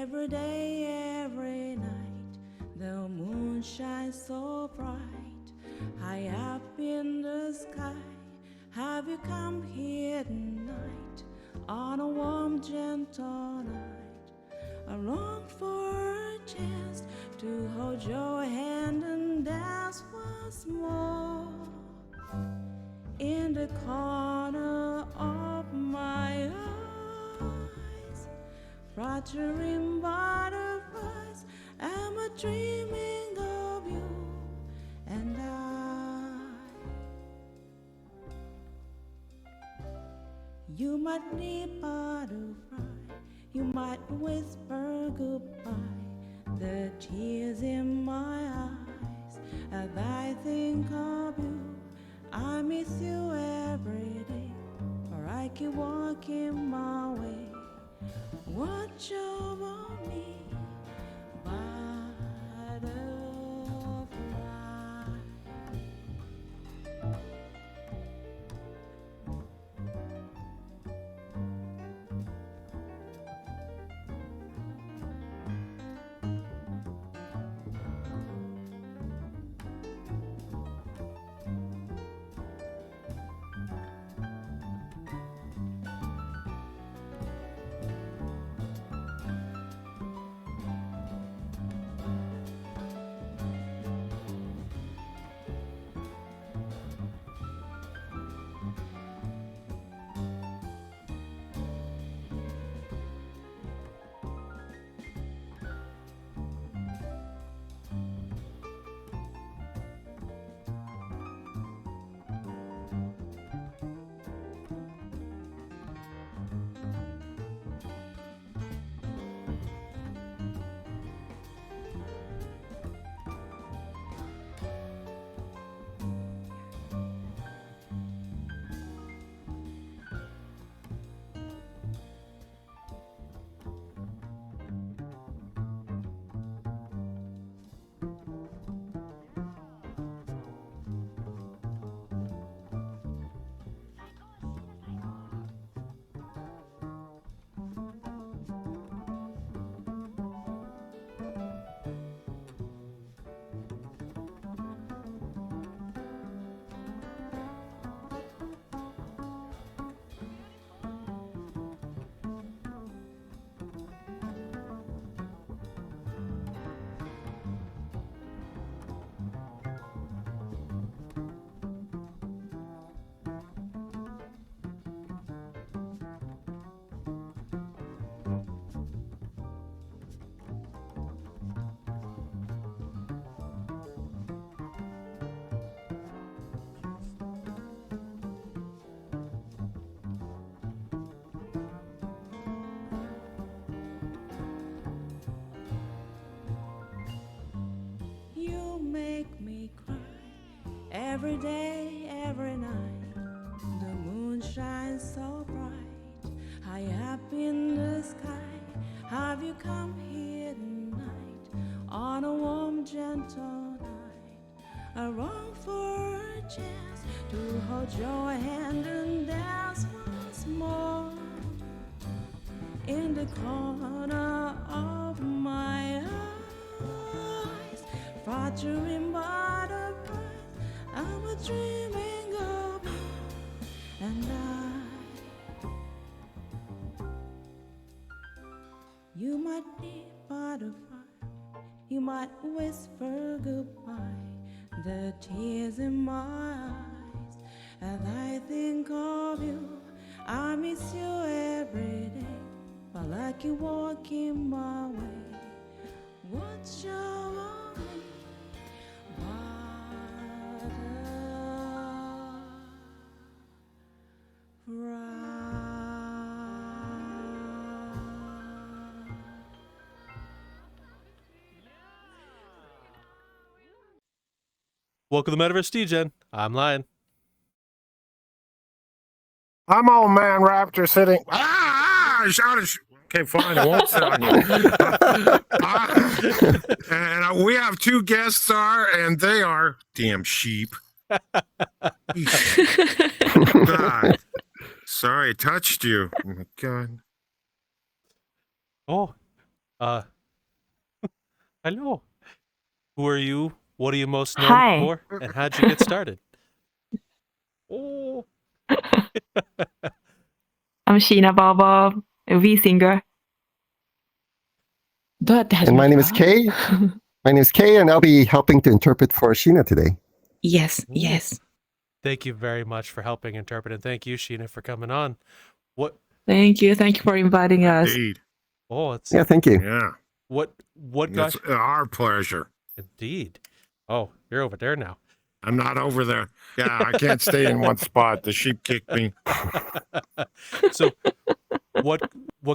Every day, every night, the moon shines so bright, high up in the sky. Have you come here tonight, on a warm, gentle night? I long for a chance to hold your hand and dance once more. In the corner of my eyes, fluttering butterflies, am I dreaming of you and I? You might need butterfly, you might whisper goodbye. The tears in my eyes as I think of you. I miss you every day, for I keep walking my way. Watch over me, butterfly. Make me cry every day, every night. The moon shines so bright, high up in the sky. Have you come here tonight, on a warm, gentle night? I long for a chance to hold your hand and dance once more. In the corner of my eyes, fluttering butterflies, I'm a dreaming of you and I. You might need butterfly, you might whisper goodbye. The tears in my eyes as I think of you. I miss you every day, while I keep walking my way. What's your me? Welcome to Metaverse Degen. I'm Lion. I'm old man Raptor sitting. Shout it. Okay, fine. I won't sit on you. And we have two guest stars, and they are damn sheep. God. Sorry, I touched you. Oh my God. Oh, Uh, hello. Who are you? What are you most known Hi. for? And how'd you get started? Oh. I'm Sheenabaobab, a vsinger. どうやって始 And め my る name か is Kay. My name is Kay, and I'll be helping to interpret for Sheena today. Yes, Ooh. yes. Thank you very much for helping interpret, and thank you, Sheena, for coming on. What? Thank you for inviting us. Indeed. Oh, it's Yeah, thank you. Yeah. what got? It's our pleasure. Indeed. Oh, you're over there now. I'm not over there. Yeah, I can't stay in one spot. The sheep kicked me. So, what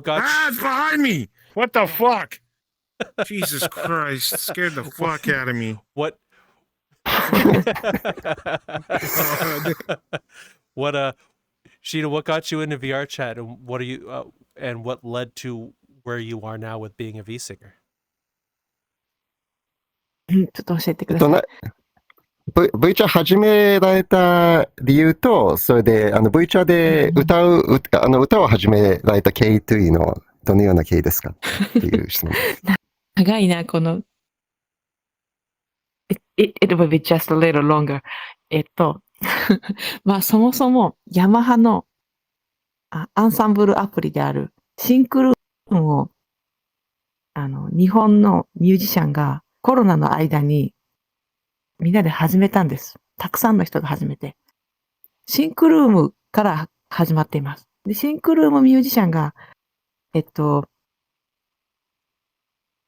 got? Ah, it's behind me. What the fuck? Jesus Christ. Scared the fuck out of me. What? What Sheena, what got you into VRchat, and what are you and what led to where you are now with being a vsinger? ちょっと教えてください。V チャ始められた理由と、それでV チャで歌を始められた経緯というのはどのような経緯ですかっていう質問です。長いな、この。It will be just a little longer. まあ、そもそも、ヤマハのアンサンブルアプリであるシンクルームを、日本のミュージシャンがコロナの間にみんなで始めたんです。たくさんの人が始めて。シンクルームから始まっています。で、シンクルームミュージシャンが、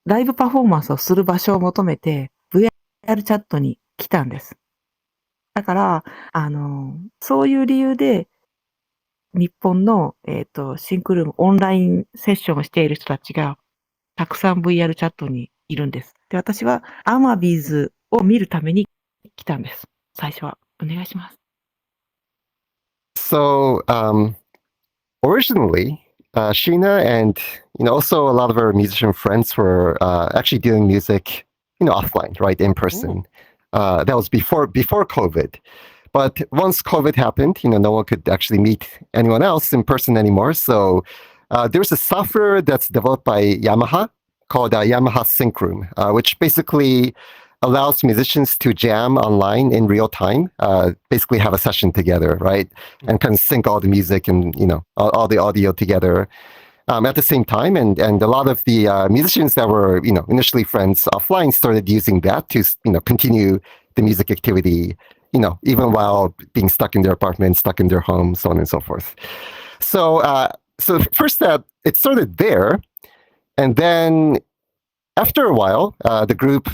ライブパフォーマンスをする場所を求めて VR チャットに来たんです。だから、そういう理由で日本の、シンクルームオンラインセッションをしている人たちがたくさん VR チャットにいるんです。で、私はアマビーズを見るために来たんです。最初は。お願いします。So, originally, Sheena and also a lot of our musician friends were actually doing music, offline, right, in person. That was before COVID. But once COVID happened, no one could actually meet anyone else in person anymore. So there's a software that's developed by Yamaha called Yamaha Sync Room, which basically allows musicians to jam online in real time, basically have a session together, right? And kind of sync all the music and, all the audio together at the same time. And a lot of the musicians that were, initially friends offline started using that to, continue the music activity, even while being stuck in their apartment, stuck in their home, so on and so forth. So, first it started there. And then after a while, the group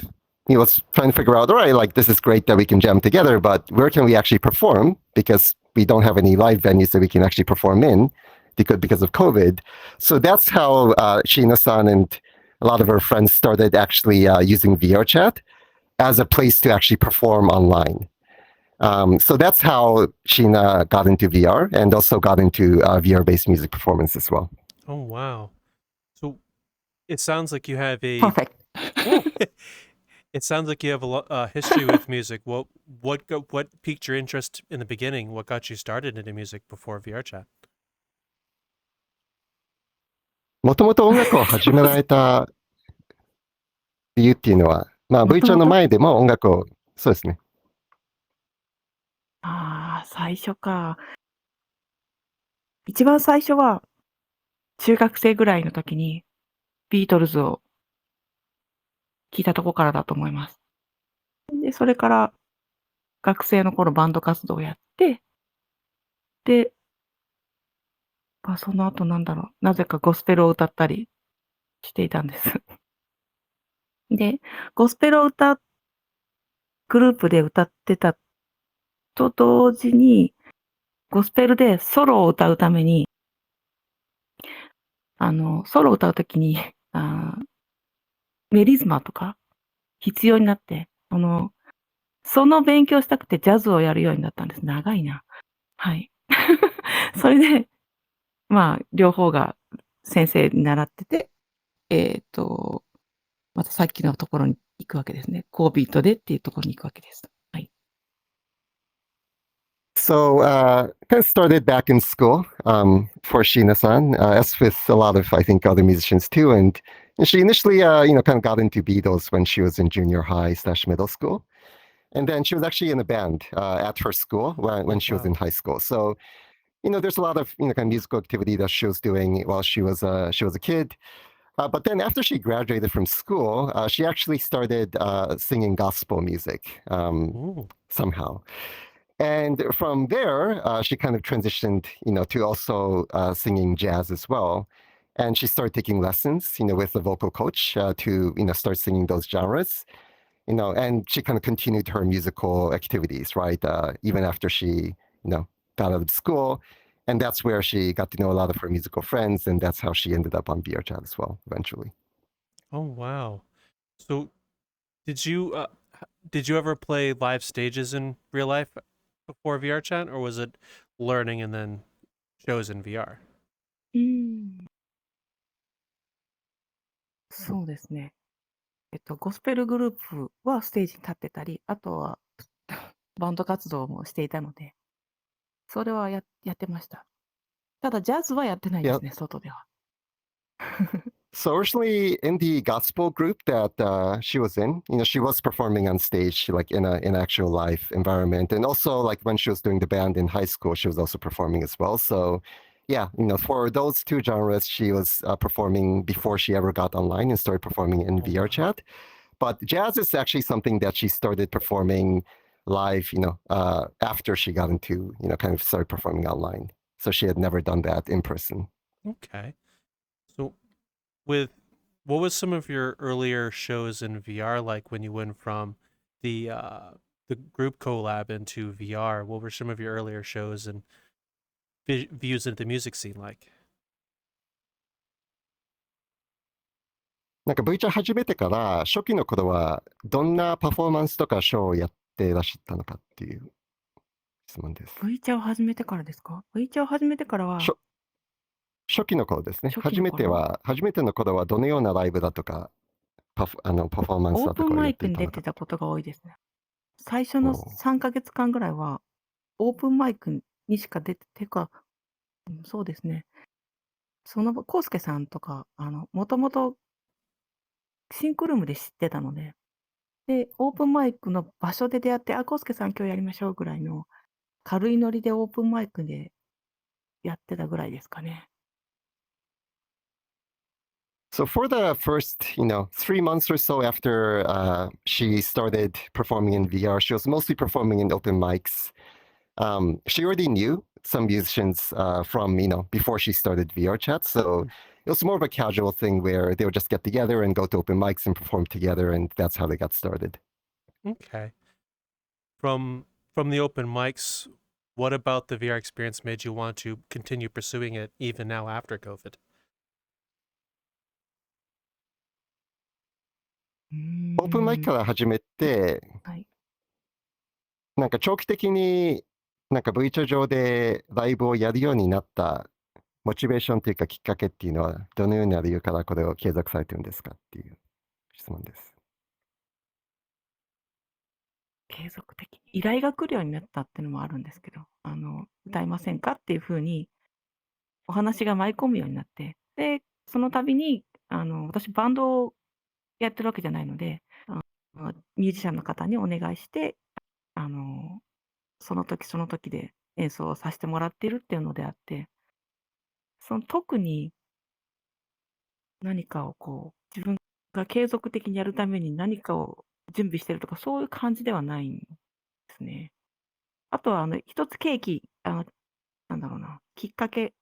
was trying to figure out, all right, like this is great that we can jam together, but where can we actually perform? Because we don't have any live venues that we can actually perform in because of COVID. So that's how Sheena-san and a lot of her friends started actually using VRchat as a place to actually perform online. So that's how Sheena got into VR and also got into VR-based music performance as well. Oh, wow. So it sounds like you have a... Perfect. It sounds like you have a history with music. What piqued your interest in the beginning? What got you started into music before VRchat? もともと音楽を始められた理由っていうのは、V ちゃんの前でも音楽を、そうですね。最初か。一番最初は、中学生ぐらいの時に、ビートルズを聞いたとこからだと思います。で、それから学生の頃バンド活動をやって、で、その後なぜかゴスペルを歌ったりしていたんです。で、ゴスペルをグループで歌ってたと同時に、ゴスペルでソロを歌うために、ソロを歌うときに、メリズマとか必要になって、その勉強したくてジャズをやるようになったんです。長いな。はい。それで、両方が先生に習ってて、またさっきのところに行くわけですね。コービートでっていうところに行くわけです。はい。So kind of started back in school for Sheena-san, as with a lot of, I think, other musicians too. And she initially, kind of got into Beatles when she was in junior high/middle school. And then she was actually in a band at her school when she was in high school. So, there's a lot of, kind of musical activity that she was doing while she was a kid. But then after she graduated from school, she actually started singing gospel music somehow. And from there, she kind of transitioned, to also singing jazz as well. And she started taking lessons, with a vocal coach to, start singing those genres. And she kind of continued her musical activities, right? Even after she, got out of school. And that's where she got to know a lot of her musical friends. And that's how she ended up on VRChat as well, eventually. Oh, wow. So did you ever play live stages in real life before VRChat, or was it learning and then shows in VR? そうですね。ゴスペルグループはステージに立ってたり、あとはバンド活動もしていたので、それはやってました。ただジャズはやってないですね、外では。So originally in the gospel group that she was in, she was performing on stage, like in an actual live environment. And also like when she was doing the band in high school, she was also performing as well. So yeah, for those two genres, she was performing before she ever got online and started performing in VRChat. But jazz is actually something that she started performing live, after she got into, kind of started performing online. So she had never done that in person. Okay. So what was some of your earlier shows in VR like when you went from the group collab into VR? What were some of your earlier shows and views into the music scene like? なんか V チャ始めてから初期の頃はどんなパフォーマンスとかショーをやっていらっしゃったのかっていう質問です。V チャを始めてからですか？ V チャを始めてからは、初期の頃ですね。初期の頃初めての頃はどのようなライブだとかパフォーマンスオープンだとかをやっマイクに出ていたのか。てたことが多いですね。最初の3ヶ月間ぐらいは、オープンマイクにしか出てか、そうですね。そのコウスケさんとか、もともとシンクルームで知ってたので、で、オープンマイクの場所で出会って、コウスケさん今日やりましょうぐらいの軽いノリでオープンマイクでやってたぐらいですかね。So for the first, 3 months or so after she started performing in VR, she was mostly performing in open mics. She already knew some musicians from, before she started VRChat. So it was more of a casual thing where they would just get together and go to open mics and perform together. And that's how they got started. Okay. From the open mics, what about the VR experience made you want to continue pursuing it even now after COVID? オープンマイクから始めて、はい。なんか長期的になんか V チャ上でライブをやるようになったモチベーションというかきっかけっていうのはどのような理由からこれを継続されてるんですかっていう質問です。継続的に依頼が来るようになったっていうのもあるんですけど、歌いませんかっていうふうにお話が舞い込むようになって、で、その度に、私バンドをやってるわけじゃないので、ミュージシャンの方にお願いして、その時その時で演奏をさせてもらっているっていうのであって、特に何かを自分が継続的にやるために何かを準備してるとか、そういう感じではないんですね。あとは、一つ契機、なんだろうな、きっかけ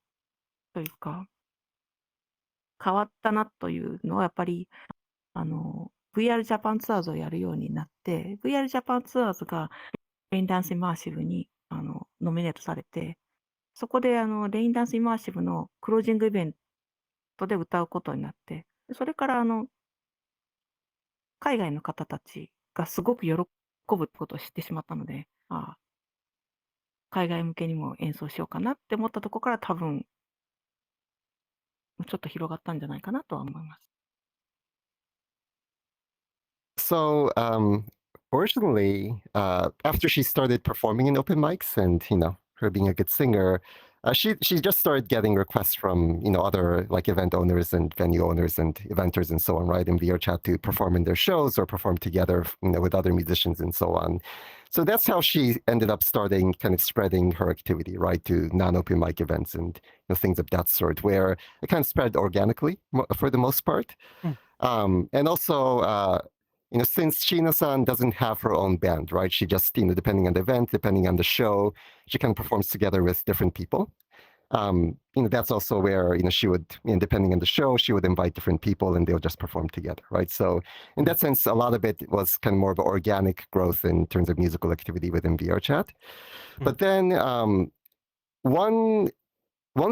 というか、変わったなというのはやっぱり、VR ジャパンツアーズをやるようになって、VR ジャパンツアーズがレインダンスイマーシブにノミネートされて、そこでレインダンスイマーシブのクロージングイベントで歌うことになって、それから海外の方たちがすごく喜ぶってことを知ってしまったので、海外向けにも演奏しようかなって思ったところから多分、ちょっと広がったんじゃないかなとは思います。So Fortunately, after she started performing in open mics and her being a good singer, she just started getting requests from other like event owners and venue owners and eventers and so on, right, in VRChat to perform in their shows or perform together with other musicians and so on. So that's how she ended up starting kind of spreading her activity, right, to non-open mic events and things of that sort, where it kind of spread organically for the most part. And also, since Sheena-san doesn't have her own band, right? She just, depending on the event, depending on the show, she kind of performs together with different people. That's also where, she would, depending on the show, she would invite different people and they'll just perform together, right? So in that sense, a lot of it was kind of more of an organic growth in terms of musical activity within VRChat. But then one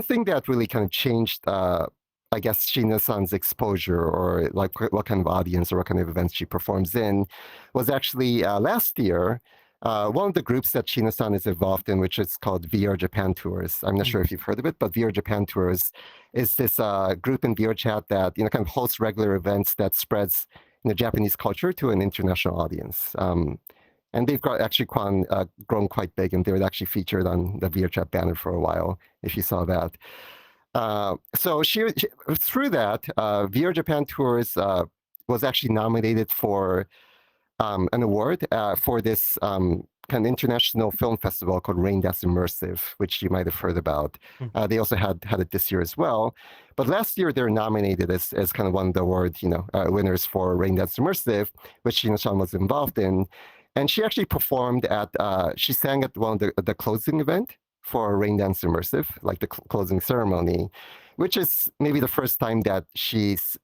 thing that really kind of changed, I guess, Sheena-san's exposure or like what kind of audience or what kind of events she performs in was actually last year, one of the groups that Sheena-san is involved in, which is called VRJapanTours. I'm not sure if you've heard of it, but VRJapanTours is this group in VRChat that kind of hosts regular events that spreads Japanese culture to an international audience. And they've actually grown quite big, and they were actually featured on the VRChat banner for a while, if you saw that. So she through that, VRJapanTours was actually nominated for an award for this kind of international film festival called Raindanceemersive, which you might have heard about. They also had it this year as well. But last year, they're nominated as kind of one of the award winners for Raindanceemersive, which Sheena-san was involved in. And she actually performed she sang at one of the closing event for Raindanceemersive, like the closing ceremony, which is maybe the first time that she's,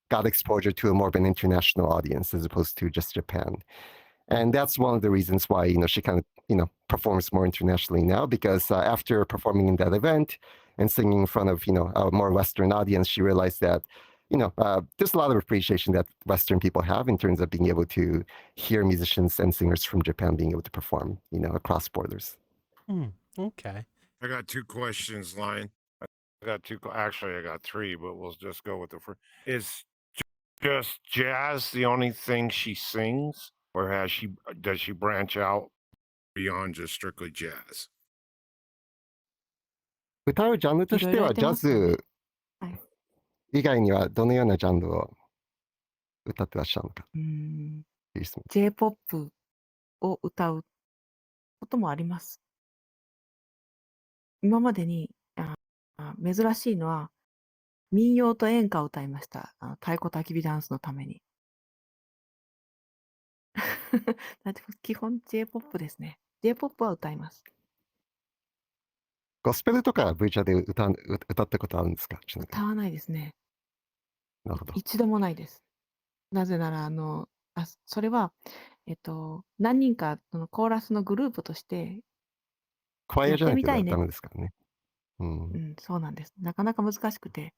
got exposure to a more of an international audience as opposed to just Japan. And that's one of the reasons why, she kind of, performs more internationally now, because after performing in that event and singing in front of, a more Western audience, she realized that there's a lot of appreciation that Western people have in terms of being able to hear musicians and singers from Japan being able to perform, across borders. Okay. I got two questions, Lion. Actually, I got three, but we'll just go with the first. Is just jazz the only thing she sings, or does she branch out beyond just strictly jazz? 歌うジャンルとしてはジャズ以外にはどのようなジャンルを歌ってらっしゃるのか。J-POP を歌うこともあります。今までに珍しいのは民謡と演歌を歌いました。太鼓焚き火ダンスのために。基本 J-POP ですね。J-POP は歌います。ゴスペルとか VRChat で歌ったことあるんですか？歌わないですね。なるほど。一度もないです。なぜなら、それは、何人かコーラスのグループとして、クワイアじゃないとダやってみたいね。メですからね。そうなんです。なかなか難しくて。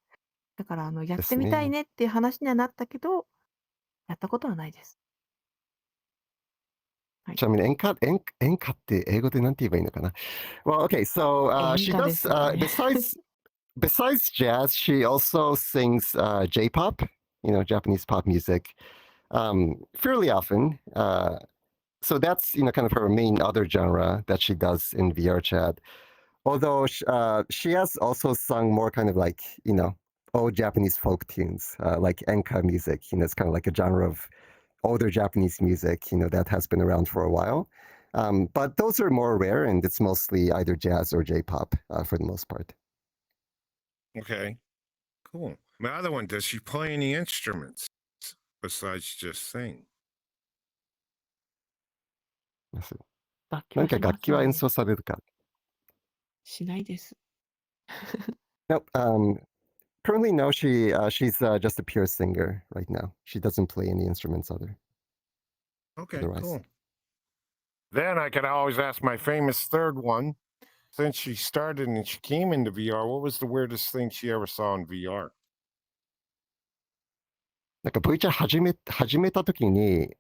だから、やってみたいねっていう話にはなったけど、やったことはないです。ちなみに演歌って英語でなんて言えばいいのかな？ Well, okay, so she 演歌で does すよね。besides jazz, she also sings J-pop, Japanese pop music, fairly often. So that's kind of her main other genre that she does in VRChat. Although she has also sung more kind of like old Japanese folk tunes, like enka music. It's kind of like a genre of older Japanese music, that has been around for a while. But those are more rare, and it's mostly either jazz or J-pop for the most part. Okay, cool. My other one, does she play any instruments besides just sing? 何か楽器は演奏されるか？しないです。Nope. Currently, no. She's just a pure singer right now. She doesn't play any instruments Okay, otherwise. Cool. Then I could always ask my famous third one. Since she started and she came into VR, what was the weirdest thing she ever saw in VR? なんか VRChat 始めた時に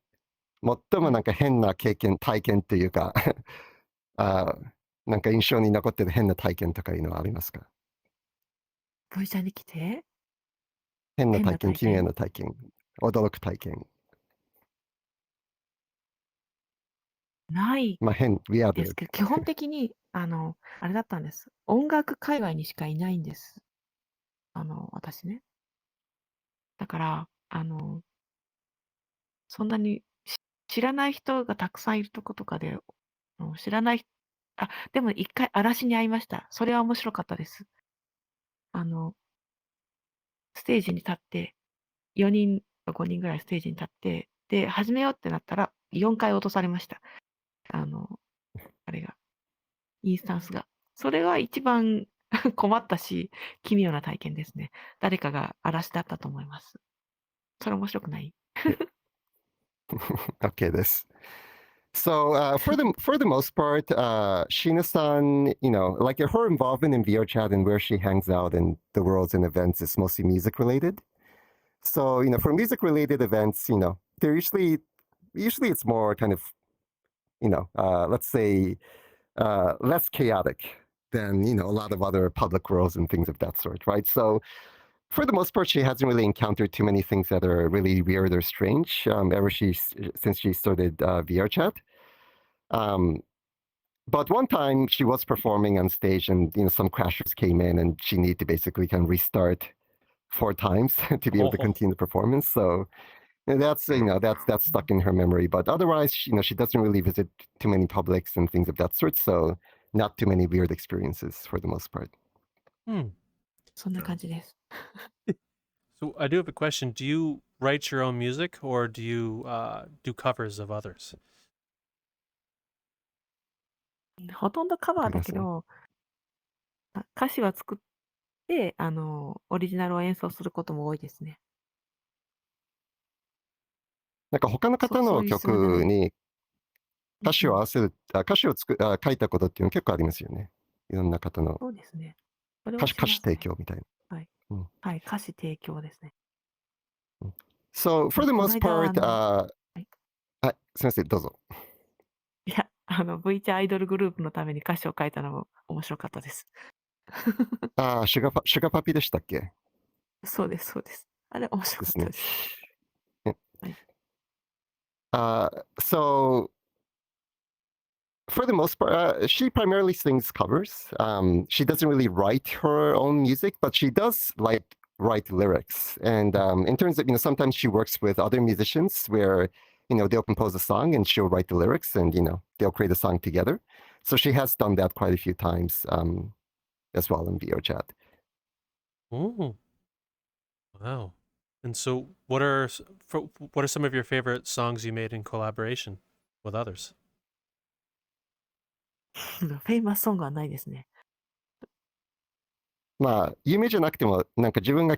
最もなんか変な体験というかなんか印象に残ってる変な体験とかいうのはありますか？ VRChat に来て変な体験、変な体験奇妙な体験、驚く体験。ないまあ変、リアル。ですけど、基本的に、あれだったんです。音楽界隈にしかいないんです。私ね。だから、そんなに知らない人がたくさんいるとことかで、知らない、でも一回嵐に会いました。それは面白かったです。ステージに立って、4人か5人ぐらいステージに立って、で、始めようってなったら、4回落とされました。あれが、インスタンスが。それは一番困ったし、奇妙な体験ですね。誰かが嵐だったと思います。それ面白くない？ Okay, this. So for the most part, Sheena-san, like her involvement in VRChat and where she hangs out and the worlds and events is mostly music related. So for music related events, they're usually it's more kind of let's say less chaotic than a lot of other public worlds and things of that sort, right? So for the most part, she hasn't really encountered too many things that are really weird or strange since she started VRChat. But one time she was performing on stage and some crashers came in and she needed to basically kind of restart 4 times to be able to continue the performance. So that's that's stuck in her memory. But otherwise, she doesn't really visit too many publics and things of that sort. So not too many weird experiences for the most part. Hmm. そんな感じです。So I do have a question. Do you write your own music or do you do covers of others? ほとんどカバーだけど、歌詞は作って、オリジナルを演奏することも多いですね。なんか他の方の曲に歌詞を合わせる、歌詞を書いたことっていうの結構ありますよね。いろんな方のそうですね。それはし歌詞ますね。提供みたいな。はい。うんはい、歌詞提供ですね。So for the この most 間、 part, はい、すみません、どうぞ。いや、V チャアイドルグループのために歌詞を書いたのも面白かったです。シュガパピでしたっけ？そうです、そうです。あれ面白かったです。はい。So for the most part, she primarily sings covers. She doesn't really write her own music, but she does write lyrics. And in terms of, sometimes she works with other musicians where, they'll compose a song and she'll write the lyrics and, they'll create a song together. So she has done that quite a few times as well in VRChat. Oh, wow. And so what are some of your favorite songs you made in collaboration with others? フェイマスソングはないですね。まあ、有名じゃなくても、なんか自分が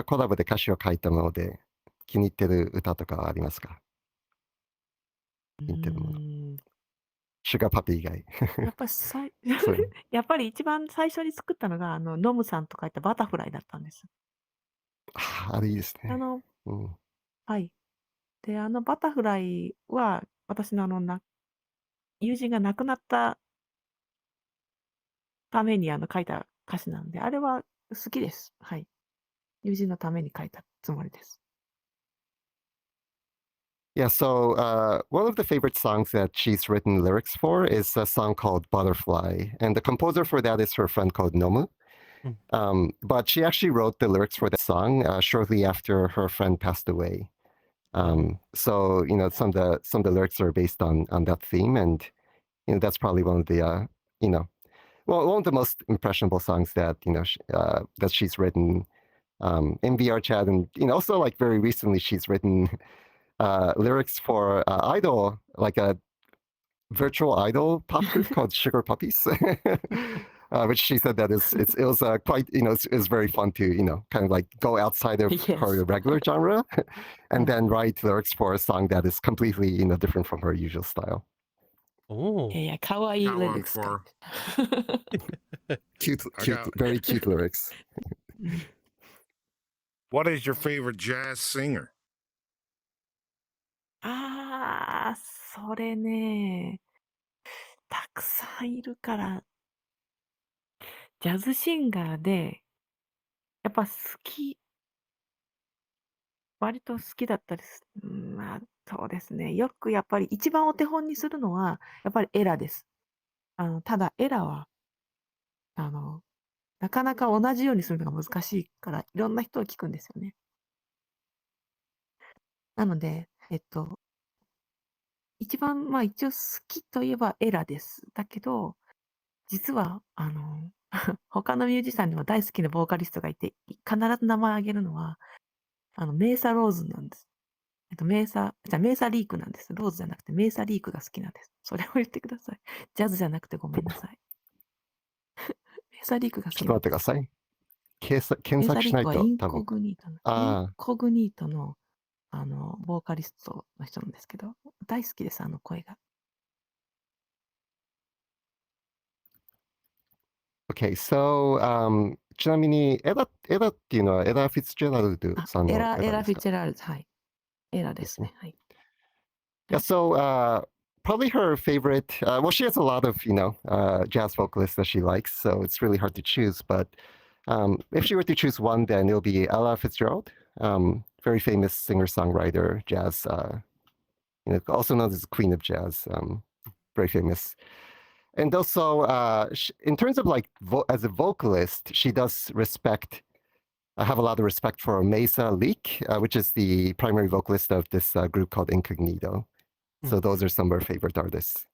コラボで歌詞を書いたもので気に入ってる歌とかはありますか？気に入ってるもの。シュガーパピー以外。やっぱりやっぱり一番最初に作ったのが、ノムさんと書いたバタフライだったんです。あれいいですね。はい。で、バタフライは、私の友人が亡くなったために書いた歌詞なんで、あれは好きです。はい。友人のために書いたつもりです。Yeah, so one of the favorite songs that she's written lyrics for is a song called Butterfly. And the composer for that is her friend called Nomu. But she actually wrote the lyrics for that song shortly after her friend passed away. So, some of the lyrics are based on that theme. And, that's probably one of the, one of the most impressionable songs that, that she's written in VRChat. And, also like very recently, she's written lyrics for idol, like a virtual idol pop group called Sugar Puppies, which she said that it was quite, it's very fun to, kind of like go outside of her regular genre and then write lyrics for a song that is completely, different from her usual style. Oh. いや、かわいいHow レ on リックス for? Cute, very cute lyrics. What is your favorite jazz singer? それね、たくさんいるから、ジャズシンガーで、やっぱ好き割と好きだったです。まあ、そうですね。よくやっぱり一番お手本にするのは、やっぱりエラです。ただエラは、なかなか同じようにするのが難しいから、いろんな人を聞くんですよね。なので、一番、まあ一応好きといえばエラです。だけど、実は、他のミュージシャンにも大好きなボーカリストがいて、必ず名前あげるのは、メーサローズなんです。メーサリークなんです。ローズじゃなくてメーサリークが好きなんです。それを言ってください。ジャズじゃなくてごめんなさい。メーサリークが好ちょっきなんです。と待ってください。検メーサ索しないリークはインと多分。コグニートの、あボーカリストの人なんですけど、大好きです、声が。Okay, so, ちなみにエダっていうのはエダ・フィッツジェラルドさんのエエラ・フィッダですかチェラールズ、はい。エラでですね。すね。はい。Yeah, so probably her favorite. Well, she has a lot of jazz vocalists that she likes, so it's really hard to choose. But if she were to choose one, then it'll be Ella Fitzgerald, very famous singer-songwriter, jazz, also known as Queen of Jazz, very famous. And also, in terms of like as a vocalist, she does respect. I have a lot of respect for Mesa Leak, which is the primary vocalist of this group called Incognito. So those are some of our favorite artists.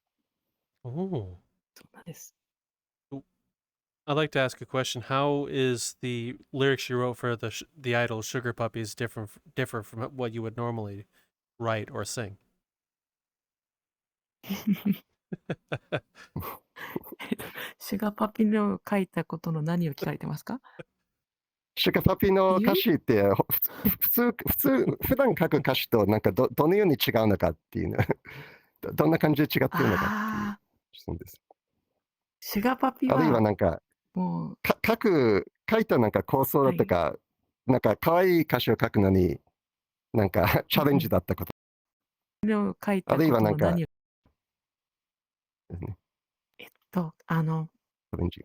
Oh. そうなんです。I'd like to ask a question. How is the lyrics you wrote for the idol Sugar Puppies differ from what you would normally write or sing? シュガーパピの書いたことの何を聞かれてますか？シュガーパピの歌詞って普段書く歌詞となんかどのように違うのかっていうのどんな感じで違ってるのかっていう質問です。シュガーパピはあるいはなんかもう書いたなんか構想だとか、なんか可愛い歌詞を書くのになんかチャレンジだったこと。あるいはなんかですね。チャレンジ。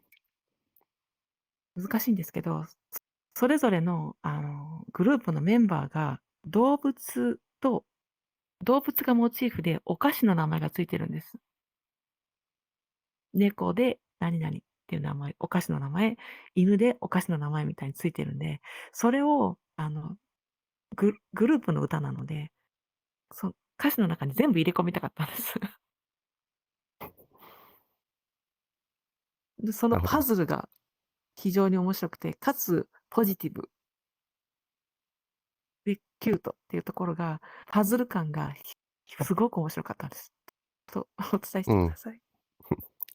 難しいんですけど、それぞれのグループのメンバーが動物がモチーフでお菓子の名前がついてるんです。猫で何々っていう名前、お菓子の名前、犬でお菓子の名前みたいについてるんで、それをグループの歌なので、歌詞の中に全部入れ込みたかったんです。で、そのパズルが非常に面白くて、かつポジティブでキュートっていうところが、パズル感がすごく面白かったんです。とお伝えしてください。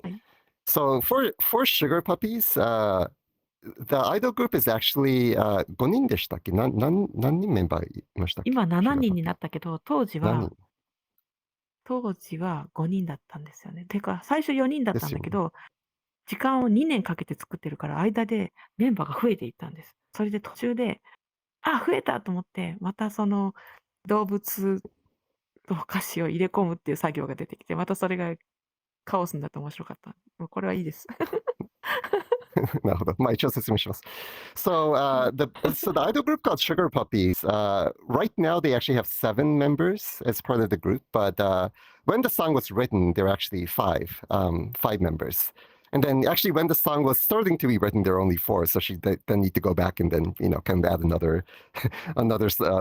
はい。So for Sugar Puppies, the idol group is actually 5人でしたっけ？何人メンバーいましたっけ？今7人になったけど、当時は何5人だったんですよね。てか、最初4人だったんだけど、時間を2年かけて作ってるから、間でメンバーが増えていったんです。それで途中で、増えたと思って、またその動物と歌詞を入れ込むっていう作業が出てきて、またそれがカオスになって面白かった。もうこれはいいです。なるほど。まあ一応説明します。So the idol group called Sugar Puppies, right now they actually have 7 members as part of the group, but when the song was written, there were actually 5 members. And then actually when the song was starting to be written, there were only 4, so she then need to go back and then, kind of add another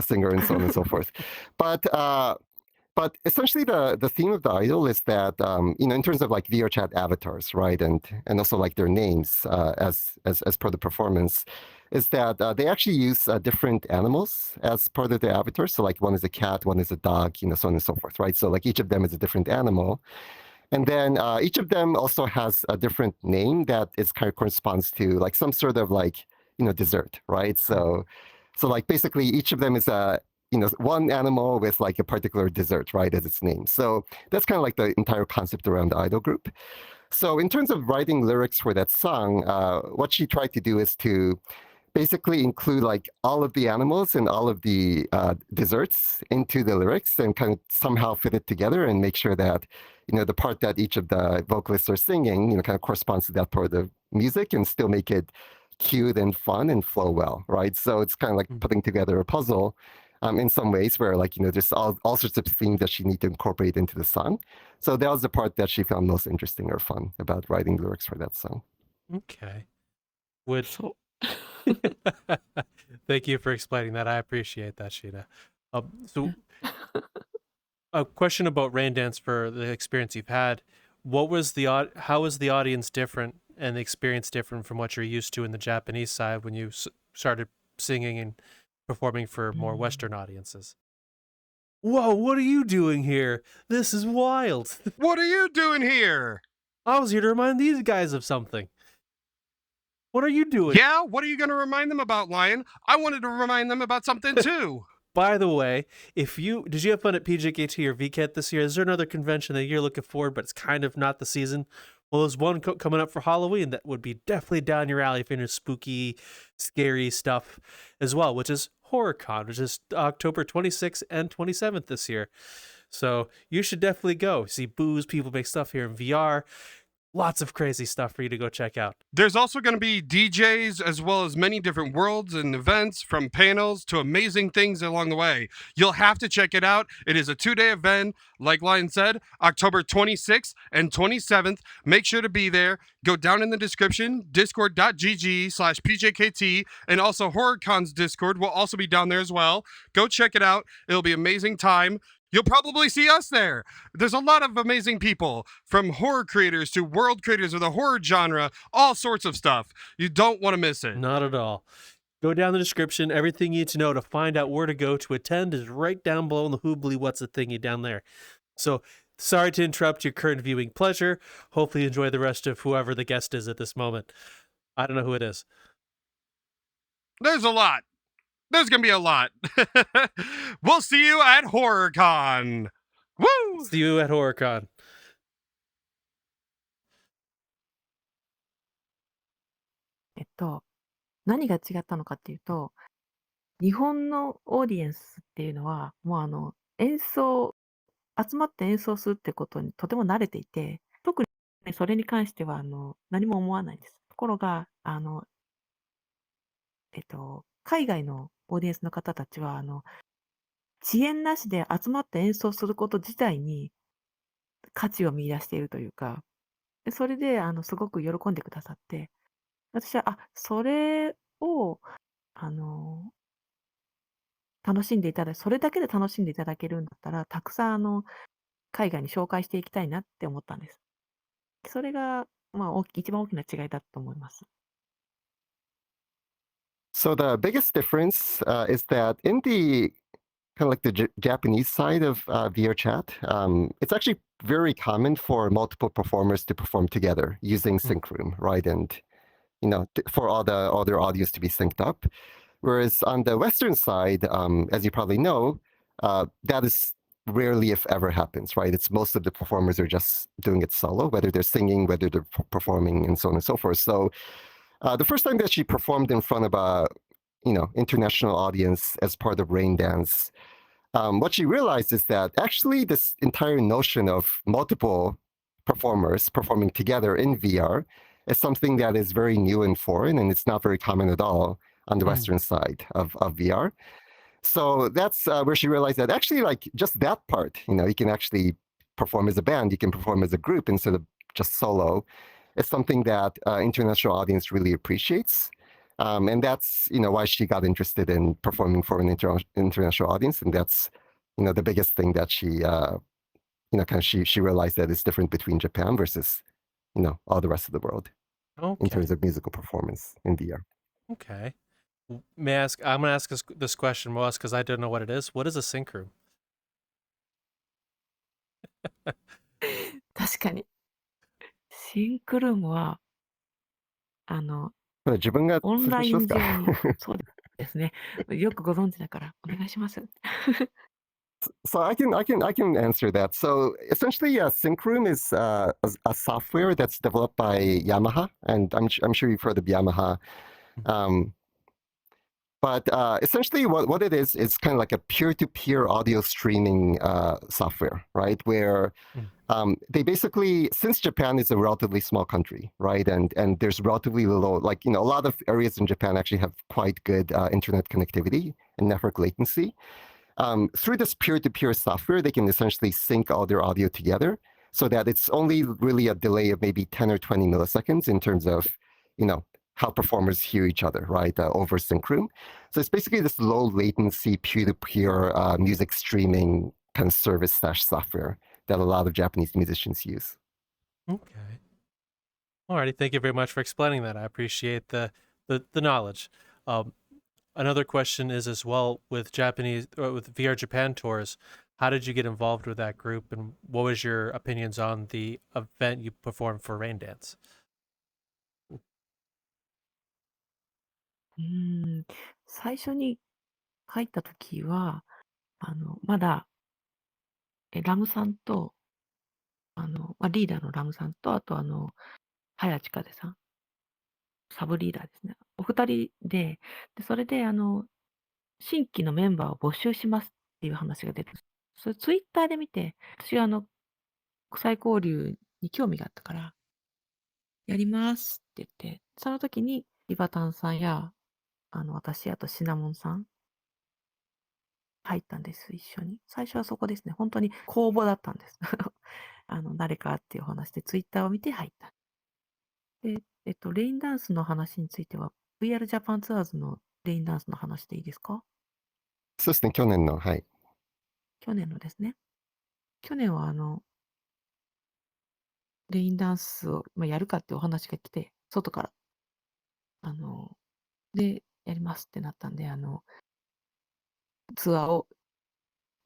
singer and so on and so forth. But essentially, the theme of the idol is that in terms of like VRChat avatars, right, and also like their names as part of the performance, is that they actually use different animals as part of their avatars. So like one is a cat, one is a dog, so on and so forth, right? So like each of them is a different animal, and then each of them also has a different name that is kind of corresponds to like some sort of like dessert, right? So like basically each of them is a one animal with like a particular dessert, right, as its name. So that's kind of like the entire concept around the idol group. So in terms of writing lyrics for that song, what she tried to do is to basically include like all of the animals and all of the desserts into the lyrics and kind of somehow fit it together and make sure that, the part that each of the vocalists are singing, kind of corresponds to that part of the music and still make it cute and fun and flow well, right? So it's kind of like putting together a puzzle in some ways where there's all sorts of themes that she need to incorporate into the song. So that was the part that she found most interesting or fun about writing lyrics for that song. Okay. Would そう。 Thank you for explaining that. I appreciate that, Sheena. So, a question about Raindance for the experience you've had. How was the audience different and the experience different from what you're used to in the Japanese side when you started singing and performing for more Western audiences? Whoa, what are you doing here? This is wild. What are you doing here? I was here to remind these guys of something. What are you doing? Yeah, what are you going to remind them about, Lion? I wanted to remind them about something too. By the way, did you have fun at pjkt or VRchat this year? Is there another convention that you're looking forward, but it's kind of not the season? Well, there's one coming up for Halloween that would be definitely down your alley if you're into spooky, scary stuff as well, which is HorrorCon, which is October 26th and 27th this year. So you should definitely go. See booze, people make stuff here in VR. Lots of crazy stuff for you to go check out. There's also going to be DJs as well as many different worlds and events, from panels to amazing things along the way. You'll have to check it out. It is a 2-day event, like Lion said, October 26th and 27th. Make sure to be there. Go down in the description, discord.gg/pjkt, and also HorrorCon's Discord will also be down there as well. Go check it out. It'll be an amazing time. You'll probably see us there. There's a lot of amazing people, from horror creators to world creators of the horror genre, all sorts of stuff. You don't want to miss it. Not at all. Go down the description. Everything you need to know to find out where to go to attend is right down below in the Hoobly What's a Thingy down there. So, sorry to interrupt your current viewing pleasure. Hopefully you enjoy the rest of whoever the guest is at this moment. I don't know who it is. There's a lot. There's going to be a lot. We'll see you at HorrorCon. Woo! See you at HorrorCon. 何が違ったのかっていうと、日本のオーディエンスっていうのは、もう集まって演奏するってことにとても慣れていて、特にそれに関しては何も思わないんです。ところが、海外のオーディエンスの方たちは、遅延なしで集まって演奏すること自体に価値を見出しているというか、でそれですごく喜んでくださって、私は、それを、楽しんでいただいて、それだけで楽しんでいただけるんだったら、たくさん海外に紹介していきたいなって思ったんです。それが、一番大きな違いだと思います。So the biggest difference is that in the kind of like the Japanese side of VRchat, it's actually very common for multiple performers to perform together using sync room, right? And for all the other audios to be synced up. Whereas on the Western side, as you probably know, that is rarely, if ever, happens, right? It's most of the performers are just doing it solo, whether they're singing, whether they're performing, and so on and so forth. So the first time that she performed in front of a international audience as part of Raindance, what she realized is that actually this entire notion of multiple performers performing together in VR is something that is very new and foreign, and it's not very common at all on the Western side of VR. So that's where she realized that actually, like, just that part, you can actually perform as a band, you can perform as a group instead of just solo. It's something that international audience really appreciates. And that's, why she got interested in performing for an international audience. And that's, the biggest thing that she, she realized that is different between Japan versus, all the rest of the world in terms of musical performance in VR. Okay. I'm going to ask this question, Moas, because I don't know what it is. What is a sync room? 確かに。シンクルームは、自分がオンライン上説明しますか？に、そうですね。よくご存知だから、お願いします。So I can answer that. So essentially, Sync Room is a software that's developed by Yamaha, and I'm sure you've heard of Yamaha. But essentially, what it is kind of like a peer-to-peer audio streaming software, right? Where they basically, since Japan is a relatively small country, right, and there's relatively low, like a lot of areas in Japan actually have quite good internet connectivity and network latency. Through this peer-to-peer software, they can essentially sync all their audio together, so that it's only really a delay of maybe 10 or 20 milliseconds in terms of, how performers hear each other, right, over sync room. So it's basically this low latency peer-to-peer music streaming kind of service/software that a lot of Japanese musicians use. Okay. Alrighty, thank you very much for explaining that. I appreciate the knowledge. Another question is as well with with VRJapanTours. How did you get involved with that group, and what was your opinions on the event you performed for Raindance? 最初に入った時は、まだ、ラムさんと、リーダーのラムさんと、あと、早近でさん、サブリーダーですね。お二人で、それで、新規のメンバーを募集しますっていう話が出て、それツイッターで見て、私は国際交流に興味があったから、やりますって言って、その時にリバタンさんや、私、あとシナモンさん、入ったんです、一緒に。最初はそこですね。本当に公募だったんです。誰かっていう話で、ツイッターを見て入った。で、レインダンスの話については、VR Japan Tours のレインダンスの話でいいですか？そうですね、去年の、はい。去年のですね。去年はレインダンスを、やるかってお話が来て、外から。で、やりますってなったんで、ツアーを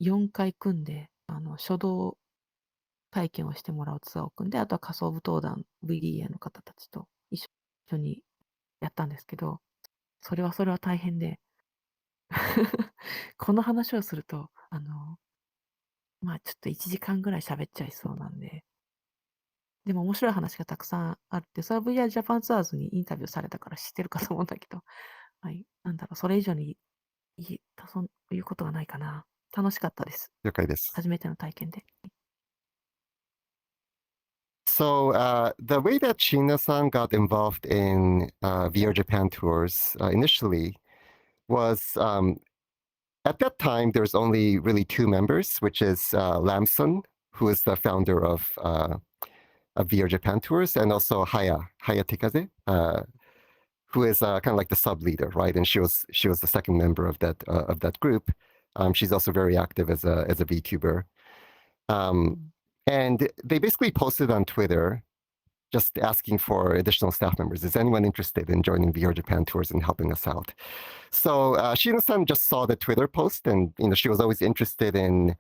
4回組んで、書道体験をしてもらうツアーを組んで、あとは仮想舞踏団 VDA の方たちと一緒にやったんですけど、それは大変で、この話をすると、ちょっと1時間ぐらい喋っちゃいそうなんで、でも面白い話がたくさんあって、それは VR Japan Tours にインタビューされたから知ってるかと思うんだけど、はい、それ以上にそういうことがないかな。楽しかったです。了解です。初めての体験で。So the way that Sheena-san got involved in VRJapanTours initially was at that time there's only really two members, which is Lamson, who is the founder of VRJapanTours, and also Haya Tekaze, who is kind of like the sub leader, right? And she was the second member of that group. She's also very active as a VTuber. And they basically posted on Twitter just asking for additional staff members. Is anyone interested in joining VRJapanTours and helping us out? So Sheena-san just saw the Twitter post, and she was always interested in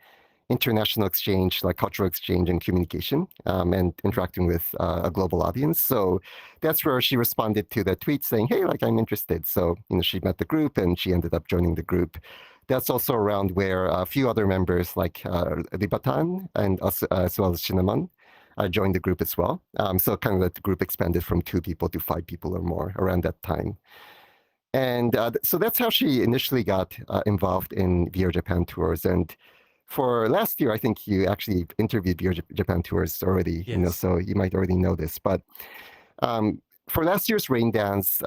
international exchange, like cultural exchange and communication, and interacting with a global audience. So that's where she responded to the tweet saying, "Hey, I'm interested." So she met the group and she ended up joining the group. That's also around where a few other members like Ribatan and as well as Cinnamon joined the group as well. So kind of the group expanded from 2 people to 5 people or more around that time. And so that's how she initially got involved in VRJapanTours. And for last year, I think you actually interviewed VRJapanTours already, yes. So you might already know this. But for last year's Raindance,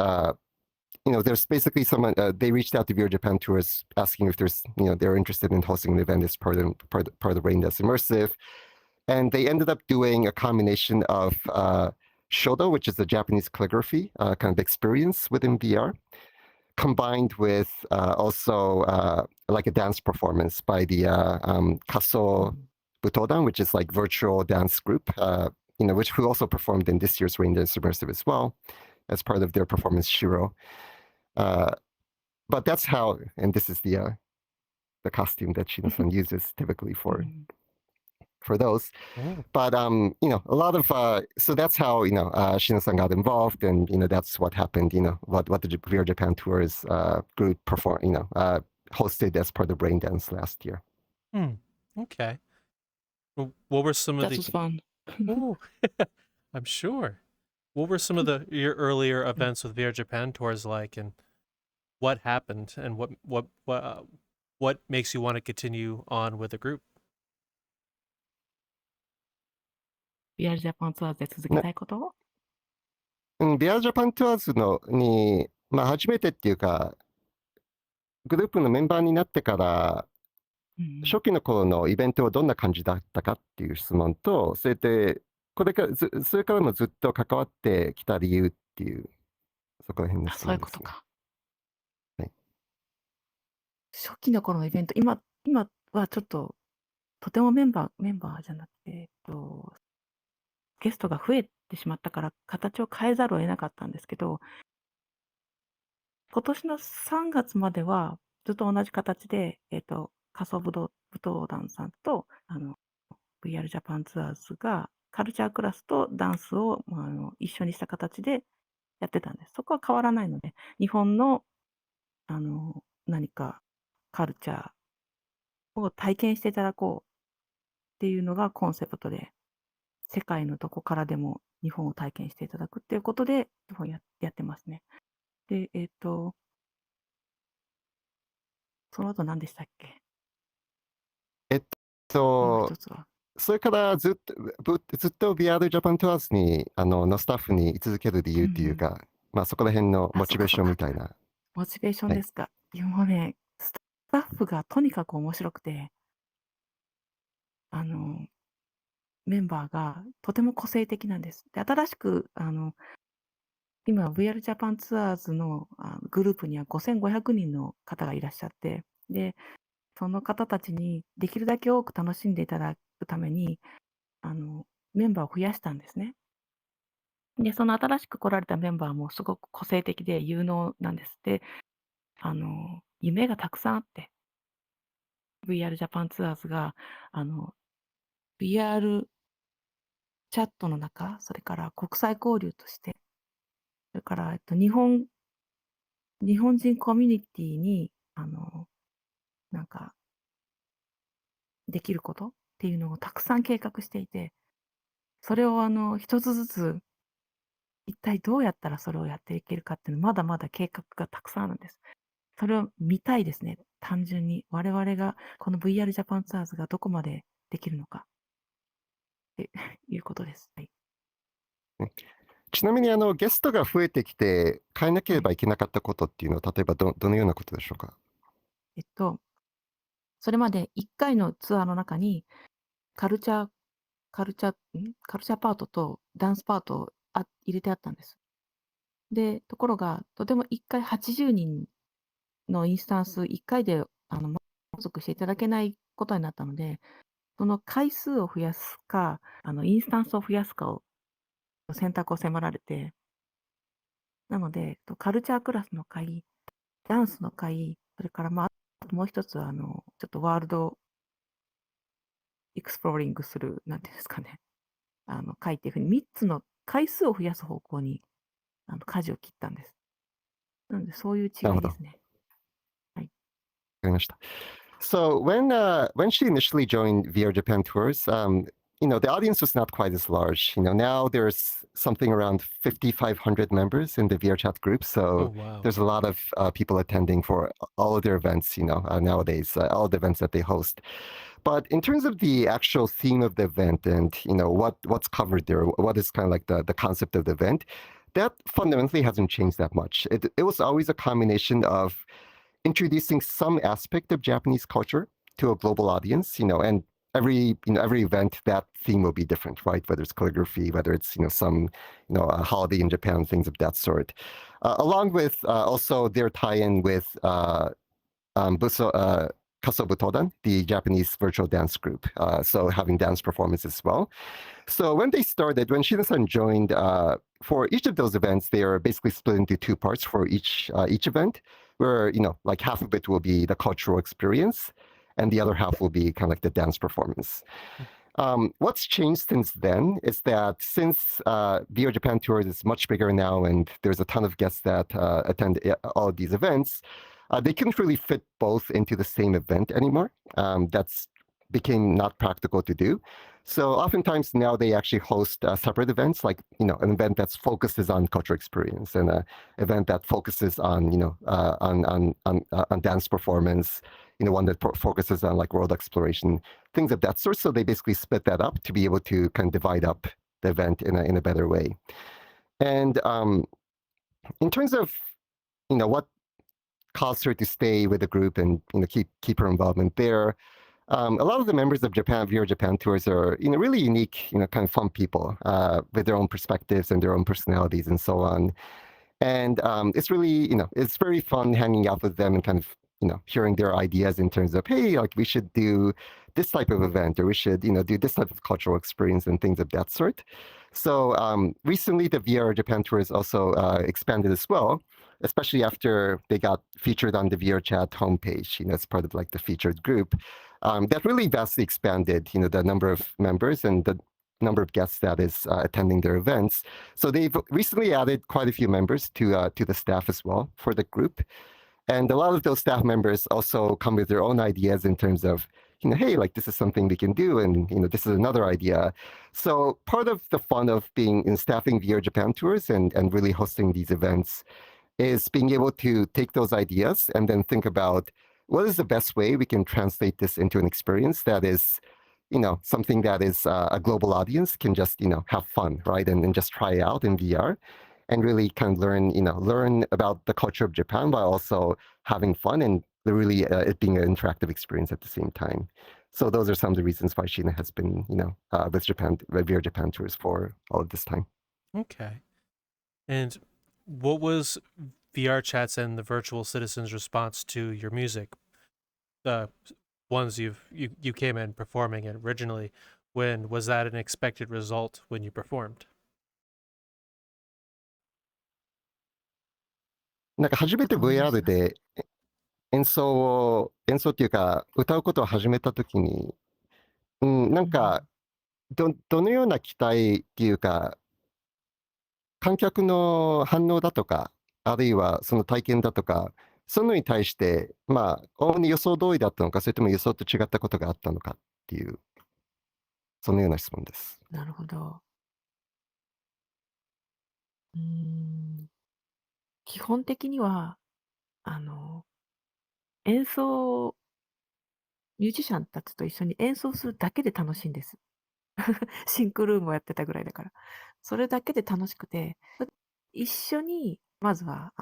there's basically someone, they reached out to VRJapanTours asking if they're interested in hosting an event as part of the Raindanceemersive. And they ended up doing a combination of shodo, which is a Japanese calligraphy kind of experience within VR, combined with also like a dance performance by the Kaso Butodan, which is like virtual dance group, who also performed in this year's Raindanceemersive as well, as part of their performance Shiro. But that's how, and this is the costume that Sheena-san uses typically for those. But a lot of so that's how Sheena-san got involved, and that's what happened. What the VRJapanTours group hosted as part of Raindance last year. Okay. Well, what were some of That was fun. Oh, I'm sure. What were some of your earlier events with VRJapanTours like, and what happened and what makes you want to continue on with the group? VR ジャパンツアーズで続けたいこと？VRJapanTours に、まあ、初めてっていうか、グループのメンバーになってから、初期の頃のイベントはどんな感じだったかっていう質問と、それで、それからもずっと関わってきた理由っていう、そこら辺の質そういう問ですね。ことか。はい。初期の頃のイベント、今はちょっと、とてもメンバーじゃなくて、ゲストが増えてしまったから、形を変えざるを得なかったんですけど、今年の3月までは、ずっと同じ形で、仮想武道団さんと、VR ジャパンツアーズが、カルチャークラスとダンスを、一緒にした形でやってたんです。そこは変わらないので、日本の、何かカルチャーを体験していただこうっていうのがコンセプトで、世界のどこからでも日本を体験していただくっていうことで、やってますね。で、その後何でしたっけ？もう一つは。それからずっと VRJapanTours にのスタッフに居続ける理由っていうか、まあそこら辺のモチベーションみたいな。モチベーションですか。いやもうね、スタッフがとにかく面白くて、メンバーがとても個性的なんです。で、新しく、今 VR ジャパンツアーズのグループには5500人の方がいらっしゃって、で、その方たちにできるだけ多く楽しんでいただくために、メンバーを増やしたんですね。で、その新しく来られたメンバーもすごく個性的で有能なんです。で、夢がたくさんあって、VR ジャパンツアーズが、VR チャットの中、それから国際交流として、それから、日本人コミュニティに、なんか、できることっていうのをたくさん計画していて、それを一つずつ、一体どうやったらそれをやっていけるかっていうのまだまだ計画がたくさんあるんです。それを見たいですね。単純に。我々が、この VR ジャパンツアーズがどこまでできるのか。っていうことです。はい。ちなみにゲストが増えてきて変えなければいけなかったことっていうのは、例えばどのようなことでしょうか？それまで1回のツアーの中にカルチャーパートとダンスパートを入れてあったんです。で、ところが、とても1回80人のインスタンス1回で満足していただけないことになったので、その回数を増やすか、インスタンスを増やすかを選択を迫られて、なので、カルチャークラスの会、ダンスの会、それからあともう一つちょっとワールドエクスプローリングする、なんていうんですかね、会っていうふうに3つの回数を増やす方向に舵を切ったんです。なので、そういう違いですね。はい。わかりました。So when she initially joined VRJapanTours, the audience was not quite as large. Now there's something around 5,500 members in the VRChat group. So wow. there's a lot of people attending for all of their events, nowadays, all the events that they host. But in terms of the actual theme of the event and, what's covered there, what is kind of like the concept of the event, that fundamentally hasn't changed that much. It was always a combination of introducing some aspect of Japanese culture to a global audience, and every event, that theme will be different, right? Whether it's calligraphy, whether it's some a holiday in Japan, things of that sort, along with also their tie-in with Kasobutodan, the Japanese virtual dance group, so having dance performances as well. So when Sheena-san joined, for each of those events, they are basically split into two parts for each event, where like half of it will be the cultural experience, and the other half will be kind of like the dance performance. What's changed since then is that since VRJapanTours is much bigger now, and there's a ton of guests that attend all of these events, they couldn't really fit both into the same event anymore. That's became not practical to do. So oftentimes now they actually host separate events, like an event that focuses on cultural experience, and an event that focuses on on dance performance. One that focuses on like world exploration, things of that sort. So they basically split that up to be able to kind of divide up the event in a better way. And in terms of what caused her to stay with the group and keep her involvement there. A lot of the members of VRJapanTours are really unique, kind of fun people with their own perspectives and their own personalities and so on. And it's really, it's very fun hanging out with them and kind of, hearing their ideas in terms of, hey, like we should do this type of event, or we should, do this type of cultural experience and things of that sort. So recently the VRJapanTours also expanded as well, especially after they got featured on the VRchat homepage, as part of like the featured group. That really vastly expanded, the number of members and the number of guests that is attending their events. So they've recently added quite a few members to the staff as well for the group. And a lot of those staff members also come with their own ideas in terms of, hey, like this is something we can do, and this is another idea. So part of the fun of being in staffing VRJapanTours and really hosting these events is being able to take those ideas and then think about what is the best way we can translate this into an experience that is, something that is a global audience can just, have fun, right? And just try out in VR and really kind of learn about the culture of Japan while also having fun and really it being an interactive experience at the same time. So those are some of the reasons why Sheena has been, with VRJapanTours for all of this time. Okay. And what was VRchat's and the virtual citizens' response to your music? The ones you came in performing it originally. When was that an expected result when you performed? なんか初めて VR で演奏っていうか歌うことを始めた時に、なんかどのような期待っていうか観客の反応だとか、あるいはその体験だとか、そのに対してまあおおむね予想通りだったのか、それとも予想と違ったことがあったのかっていう、そのような質問です。なるほど。基本的には、演奏、ミュージシャンたちと一緒に演奏するだけで楽しいんです。シンクルームをやってたぐらいだから。それだけで楽しくて、一緒に、まずは、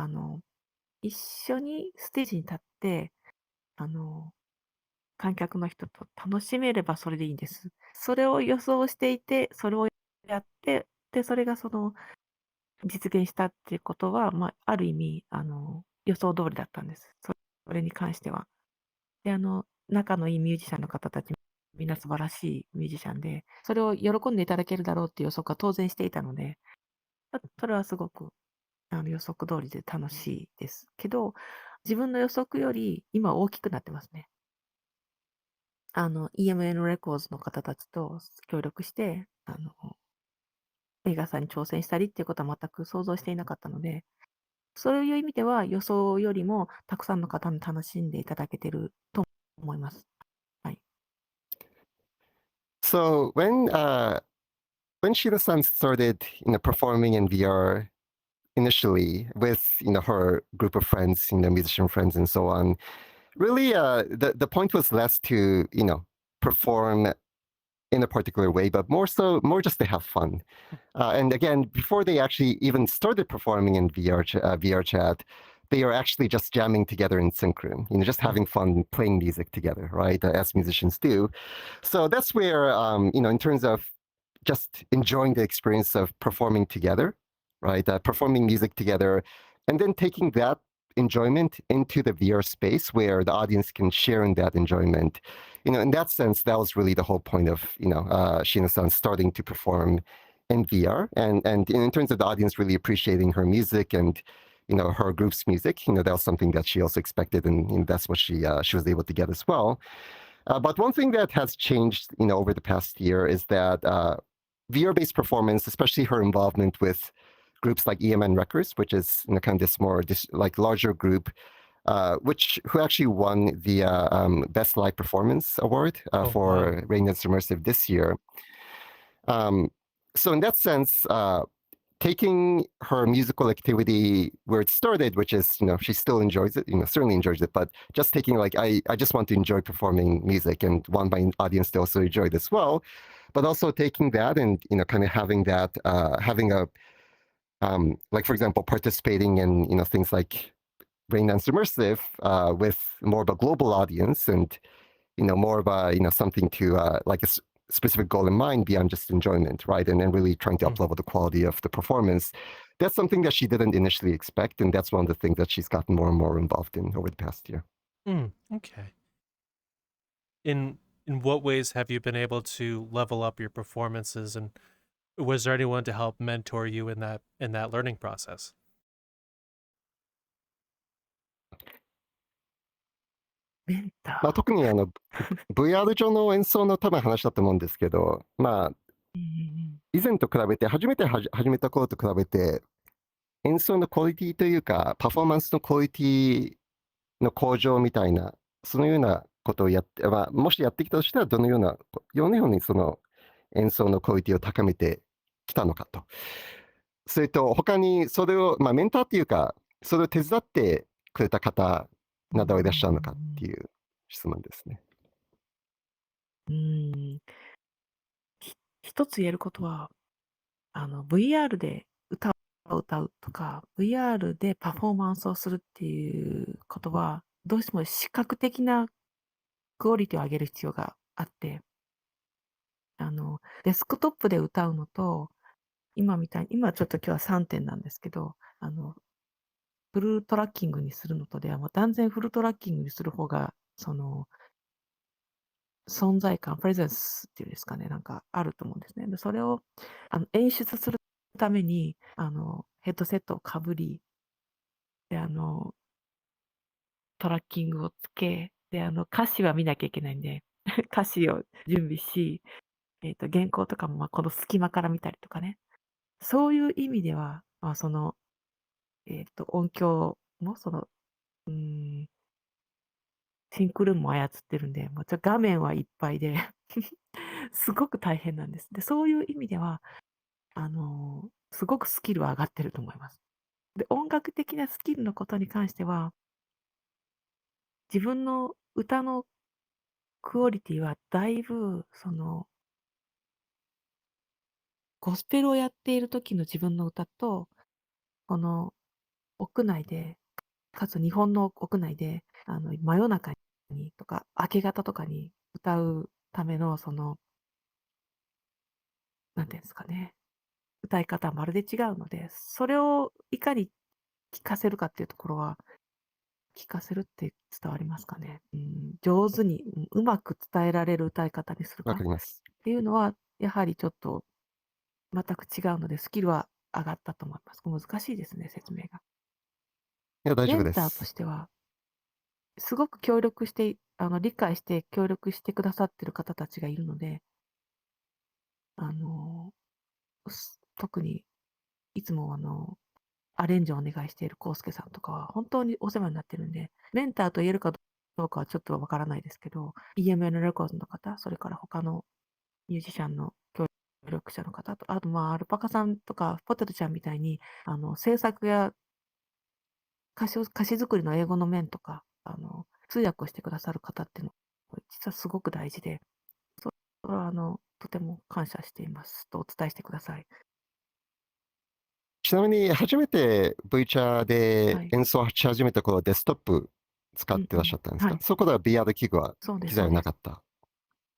一緒にステージに立って、観客の人と楽しめればそれでいいんです。それを予想していて、それをやって、で、それが実現したっていうことは、まあ、ある意味、予想通りだったんです。それに関しては。で、仲のいいミュージシャンの方たち、みんな素晴らしいミュージシャンで、それを喜んでいただけるだろうっていう予測は当然していたので、それはすごく予測通りで楽しいですけど、自分の予測より今大きくなってますね。EMN レコーズの方たちと協力して、映画祭に挑戦したりっていうことは全く想像していなかったので、そういう意味では予想よりもたくさんの方に楽しんでいただけてると思います。はい。So when Sheena-san started, performing in VR initially with, her group of friends, musician friends and so on, really, the point was less to, perform in a particular way, but more just to have fun. And again, before they actually even started performing in VRchat, they are actually just jamming together in synchron, just having fun playing music together, right? As musicians do. So that's where, in terms of just enjoying the experience of performing together, right? Performing music together, and then taking that enjoyment into the VR space where the audience can share in that enjoyment. In that sense, that was really the whole point of, Sheena-san starting to perform in VR. And in terms of the audience really appreciating her music and, her group's music, that was something that she also expected, and that's what she was able to get as well. But one thing that has changed, over the past year is that VR-based performance, especially her involvement with groups like EMN Records, which is kind of this larger group, who actually won the Best Live Performance Award for Raindanceemersive this year. So in that sense, taking her musical activity where it started, which is, she still enjoys it, certainly enjoys it, but just taking I just want to enjoy performing music and want my audience to also enjoy it as well. But also taking that and, kind of having that, having a, like, for example, participating in, things like raindanceemersive with more of a global audience and, more of a, something to, like a specific goal in mind beyond just enjoyment, right? And then really trying to up-level the quality of the performance. That's something that she didn't initially expect, and that's one of the things that she's gotten more and more involved in over the past year. Okay. In what ways have you been able to level up your performances, and was there anyone to help mentor you in that learning process?特にVR 上の演奏の多分話だと思うんですけど、以前と比べて、初めて始めた頃と比べて、演奏のクオリティというか、パフォーマンスのクオリティの向上みたいな、そのようなことをやって、もしやってきたとしたら、どのようにその演奏のクオリティを高めてきたのかと。それと、他にそれを、メンターっていうか、それを手伝ってくれた方などはいらっしゃるのかっていう質問ですね。一つ言えることは、VR で歌を歌うとか、VR でパフォーマンスをするっていうことは、どうしても視覚的なクオリティを上げる必要があって、デスクトップで歌うのと、今ちょっと今日は3点なんですけど、フルトラッキングにするのとでは、もう断然フルトラッキングにする方が、存在感、プレゼンスっていうんですかね、なんかあると思うんですね。でそれを演出するために、ヘッドセットをかぶり、で、トラッキングをつけ、で、歌詞は見なきゃいけないんで、歌詞を準備し、原稿とかもこの隙間から見たりとかね。そういう意味では、音響のシンクルームも操ってるんで、画面はいっぱいで、すごく大変なんです。で、そういう意味では、すごくスキルは上がってると思います。で、音楽的なスキルのことに関しては、自分の歌のクオリティはだいぶ、ゴスペルをやっている時の自分の歌と、この屋内で、かつ日本の屋内で、真夜中にとか、明け方とかに歌うための、なんていうんですかね、歌い方はまるで違うので、それをいかに聞かせるかっていうところは、聞かせるって伝わりますかね。上手に、うまく伝えられる歌い方にするかっわかります。ていうのは、やはりちょっと全く違うので、スキルは上がったと思います。難しいですね、説明が。いや、大丈夫でメンターとす。しては、すごく協力して、理解して協力してくださってる方たちがいるので、特にいつもアレンジをお願いしているコウスケさんとかは本当にお世話になってるんで、メンターと言えるかどうかはちょっとわからないですけど、EMN レコードの方、それから他のミュージシャンの協力者の方と、あとアルパカさんとかポテトちゃんみたいに、制作や歌詞作りの英語の面とか、通訳をしてくださる方っていうのは、実はすごく大事で、それはとても感謝していますとお伝えしてください。ちなみに、初めて V チャーではい。演奏し始めた頃はデスクトップ使ってらっしゃったんですか？そこでは VR 器具は、そうです、機材そうです。はなかった。な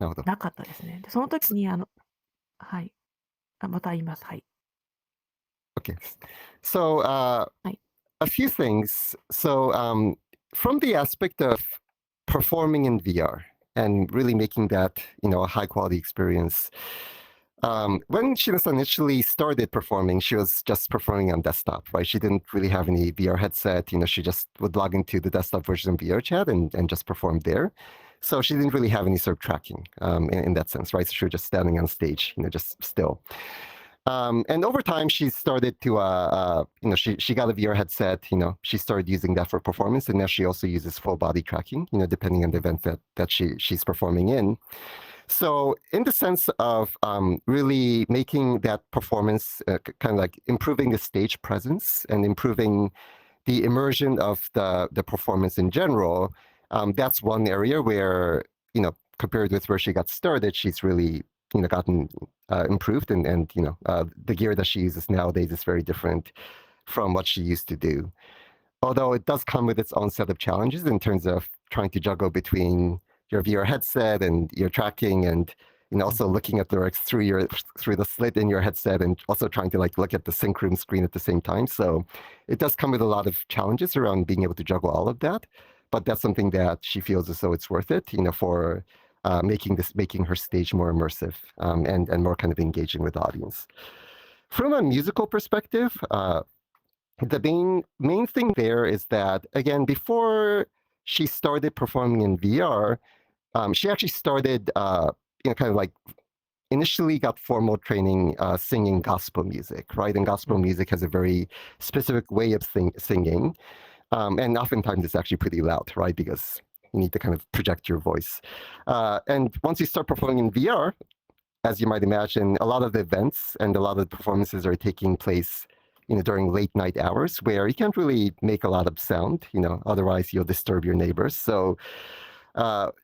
るほど。なかったですね。で、その時にはい。また言います。はい。 Okay. So, Right. a few things. So, from the aspect of performing in VR and really making that, a high quality experience. When Sheena-san initially started performing, she was just performing on desktop, right? She didn't really have any VR headset. She just would log into the desktop version of VRChat and just perform there. So she didn't really have any sort of tracking in that sense, right? So she was just standing on stage, just still. And over time, she started to, she got a VR headset. She started using that for performance, and now she also uses full body tracking. Depending on the event that she's performing in. So in the sense of really making that performance kind of like improving the stage presence and improving the immersion of the performance in general, that's one area where, compared with where she got started, she's really, gotten improved, and the gear that she uses nowadays is very different from what she used to do. Although it does come with its own set of challenges in terms of trying to juggle between your VR headset and your tracking, and also looking at the lyrics through the slit in your headset, and also trying to like look at the sync room screen at the same time. So it does come with a lot of challenges around being able to juggle all of that. But that's something that she feels as though it's worth it, for making her stage more immersive, and more kind of engaging with the audience. From a musical perspective, the main thing there is that, again, before she started performing in VR, she actually started, kind of like initially got formal training singing gospel music, right? And gospel music has a very specific way of singing. And oftentimes it's actually pretty loud, right? Because you need to kind of project your voice. And once you start performing in VR, as you might imagine, a lot of the events and a lot of the performances are taking place during late night hours, where you can't really make a lot of sound, otherwise you'll disturb your neighbors. So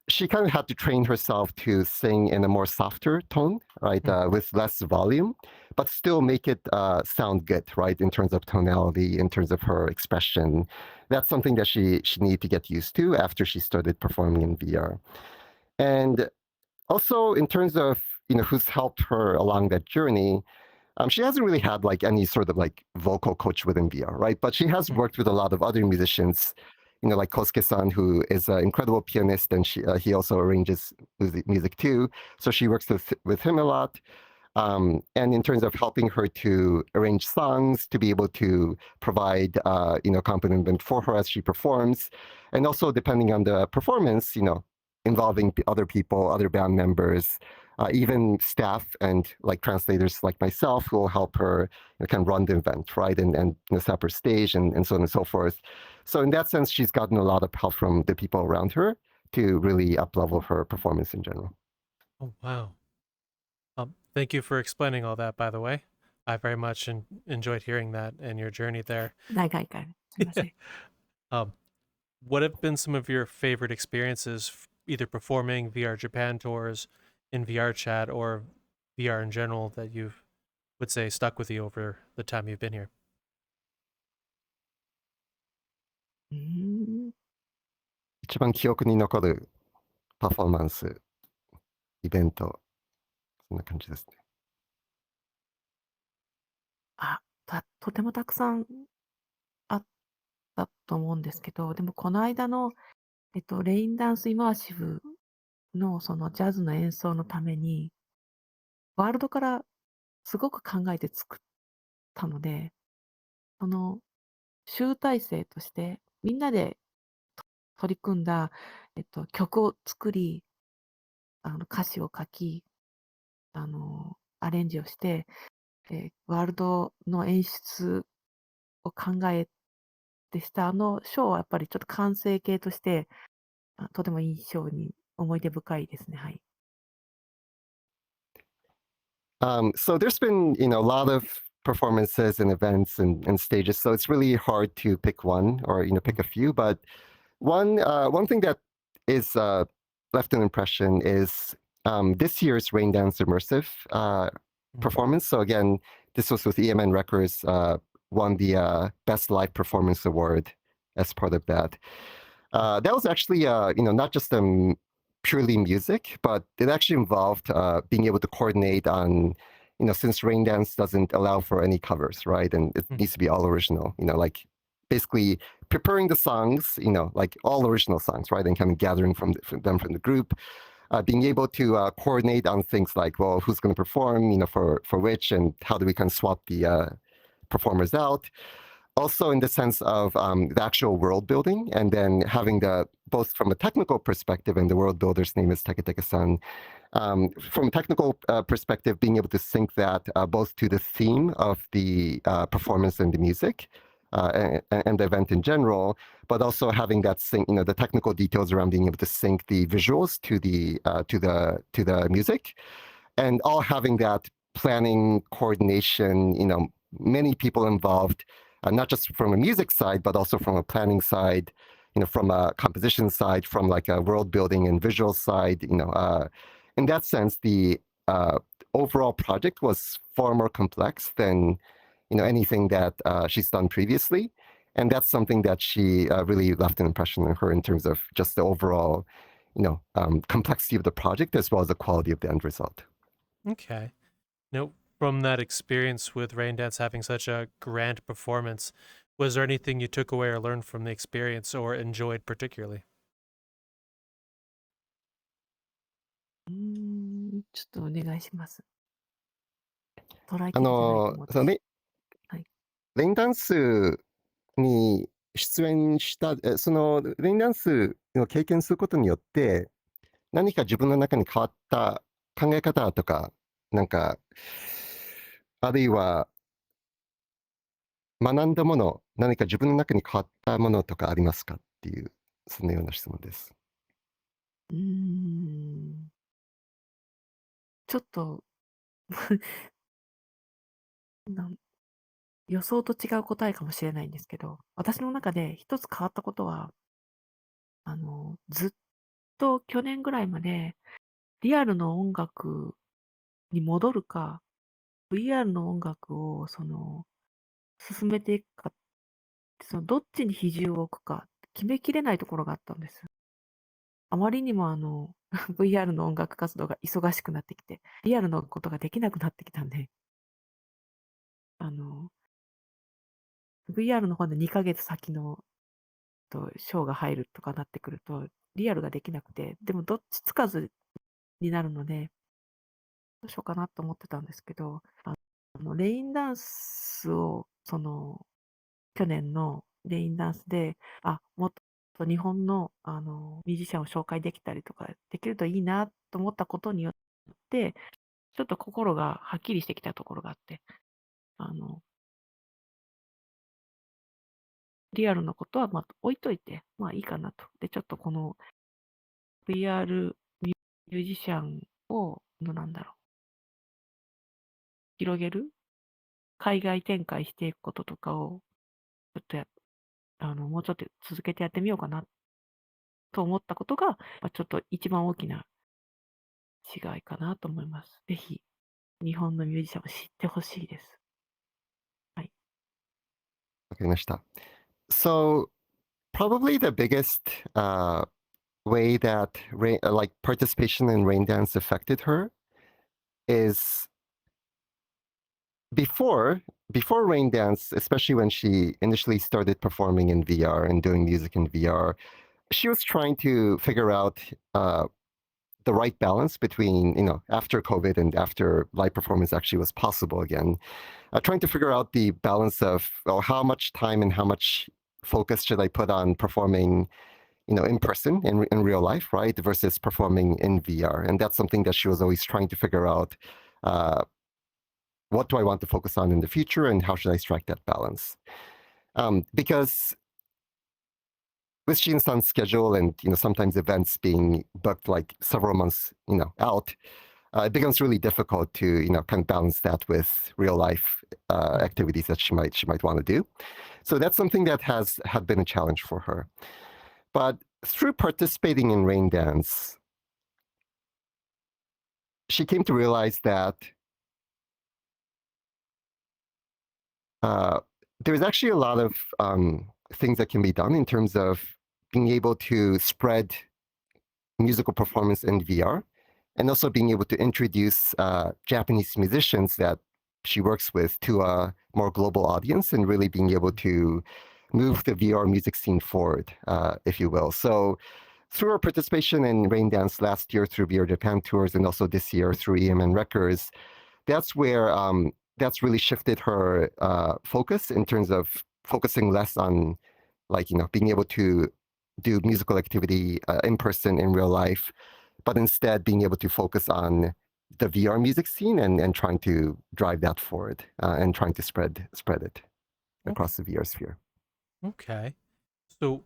she kind of had to train herself to sing in a more softer tone, right, with less volume, but still make it sound good, right, in terms of tonality, in terms of her expression. That's something that she needed to get used to after she started performing in VR. And also in terms of who's helped her along that journey, she hasn't really had like any sort of like vocal coach within VR, right? But she has worked with a lot of other musicians, like Kosuke-san, who is an incredible pianist, and he also arranges music too. So she works with him a lot. And in terms of helping her to arrange songs, to be able to provide, accompaniment for her as she performs, and also depending on the performance, involving other people, other band members, even staff and like translators like myself who will help her kind of run the event, right? And set up her stage and so on and so forth. So in that sense, she's gotten a lot of help from the people around her to really up-level her performance in general. Oh, wow. Thank you for explaining all that, by the way. I very much enjoyed hearing that and your journey there. 長いから。すいません。 What have been some of your favorite experiences, either performing VR Japan tours, in VRchat, or VR in general, that you would say stuck with you over the time you've been here? 一番記憶に残るパフォーマンス、イベント、そんな感じですね。とてもたくさんあったと思うんですけど、でもこの間の、レインダンスイマーシブのそのジャズの演奏のために、ワールドからすごく考えて作ったので、その集大成としてみんなで取り組んだ、曲を作り、歌詞を書き、アレンジをして、ワールドの演出を考えてしたショーはやっぱりちょっと完成形として、とても印象に思い出深いですね。はい。So there's been, a lot of performances and events and stages. So it's really hard to pick one or, pick a few. But one thing that is left an impression is this year's Raindance Immersive performance. So again, this was with EMN Records, won the Best Live Performance Award as part of that. That was actually, not just purely music, but it actually involved being able to coordinate on, since Raindance doesn't allow for any covers, right? And it needs to be all original, like basically preparing the songs, like all original songs, right? And kind of gathering them from the group, being able to coordinate on things like, well, who's going to perform, for which, and how do we kind of swap the performers out. Also in the sense of the actual world building, and then having both from a technical perspective, and the world builder's name is Teketeke-san, from a technical perspective, being able to sync that both to the theme of the performance and the music, and the event in general, but also having that sync, the technical details around being able to sync the visuals to the music, and all having that planning, coordination, many people involved, not just from a music side, but also from a planning side, from a composition side, from like a world building and visual side, in that sense, the overall project was far more complex than, anything that she's done previously. And that's something that she really left an impression on her in terms of just the overall, complexity of the project as well as the quality of the end result. Okay. Now, from that experience with Raindance having such a grand performance, was there anything you took away or learned from the experience or enjoyed particularly? ちょっとお願いします。捉えきれてないと思うその私。レインダンスに出演した、そのレインダンスを経験することによって、何か自分の中に変わった考え方とか、あるいは学んだもの、何か自分の中に変わったものとかありますかっていう、そのような質問です。ちょっと予想と違う答えかもしれないんですけど、私の中で一つ変わったことは、ずっと去年ぐらいまでリアルの音楽に戻るか、VR の音楽を進めていくか、どっちに比重を置くか決めきれないところがあったんです。あまりにもVR の音楽活動が忙しくなってきて、リアルのことができなくなってきたんで、VR の方で2ヶ月先のショーが入るとかなってくると、リアルができなくて、でもどっちつかずになるので、どうしようかなと思ってたんですけど、レインダンスを、去年のレインダンスで、もっと日本の、ミュージシャンを紹介できたりとかできるといいなと思ったことによって、ちょっと心がはっきりしてきたところがあって、リアルのことは置いといて、いいかなと。で、ちょっとこの VR ミュージシャンを、広げる海外展開していくこととかを、ちょっともうちょっと続けてやってみようかなと思ったことが、ちょっと一番大きな違いかなと思います。ぜひ、日本のミュージシャンを知ってほしいです。はい。わかりました。So, probably the biggest way that participation in Raindance affected her is before Raindance, especially when she initially started performing in VR and doing music in VR, she was trying to figure out the right balance between, after COVID and after live performance actually was possible again, trying to figure out the balance of how much time and how much focus should I put on performing, in person, in real life, right, versus performing in VR. And that's something that she was always trying to figure out. What do I want to focus on in the future, and how should I strike that balance? Because with Sheen-san's schedule and sometimes events being booked like several months out, it becomes really difficult to kind of balance that with real life activities that she might want to do. So that's something that had been a challenge for her. But through participating in Raindance, she came to realize that there's actually a lot of things that can be done in terms of being able to spread musical performance in VR, and also being able to introduce Japanese musicians that she works with to a more global audience, and really being able to move the VR music scene forward, if you will. So through her participation in Raindance last year through VRJapanTours, and also this year through EMN Records, that's where that's really shifted her focus in terms of focusing less on being able to do musical activity in person in real life, but instead being able to focus on the VR music scene and trying to drive that forward and trying to spread it. across the VR sphere. Okay. So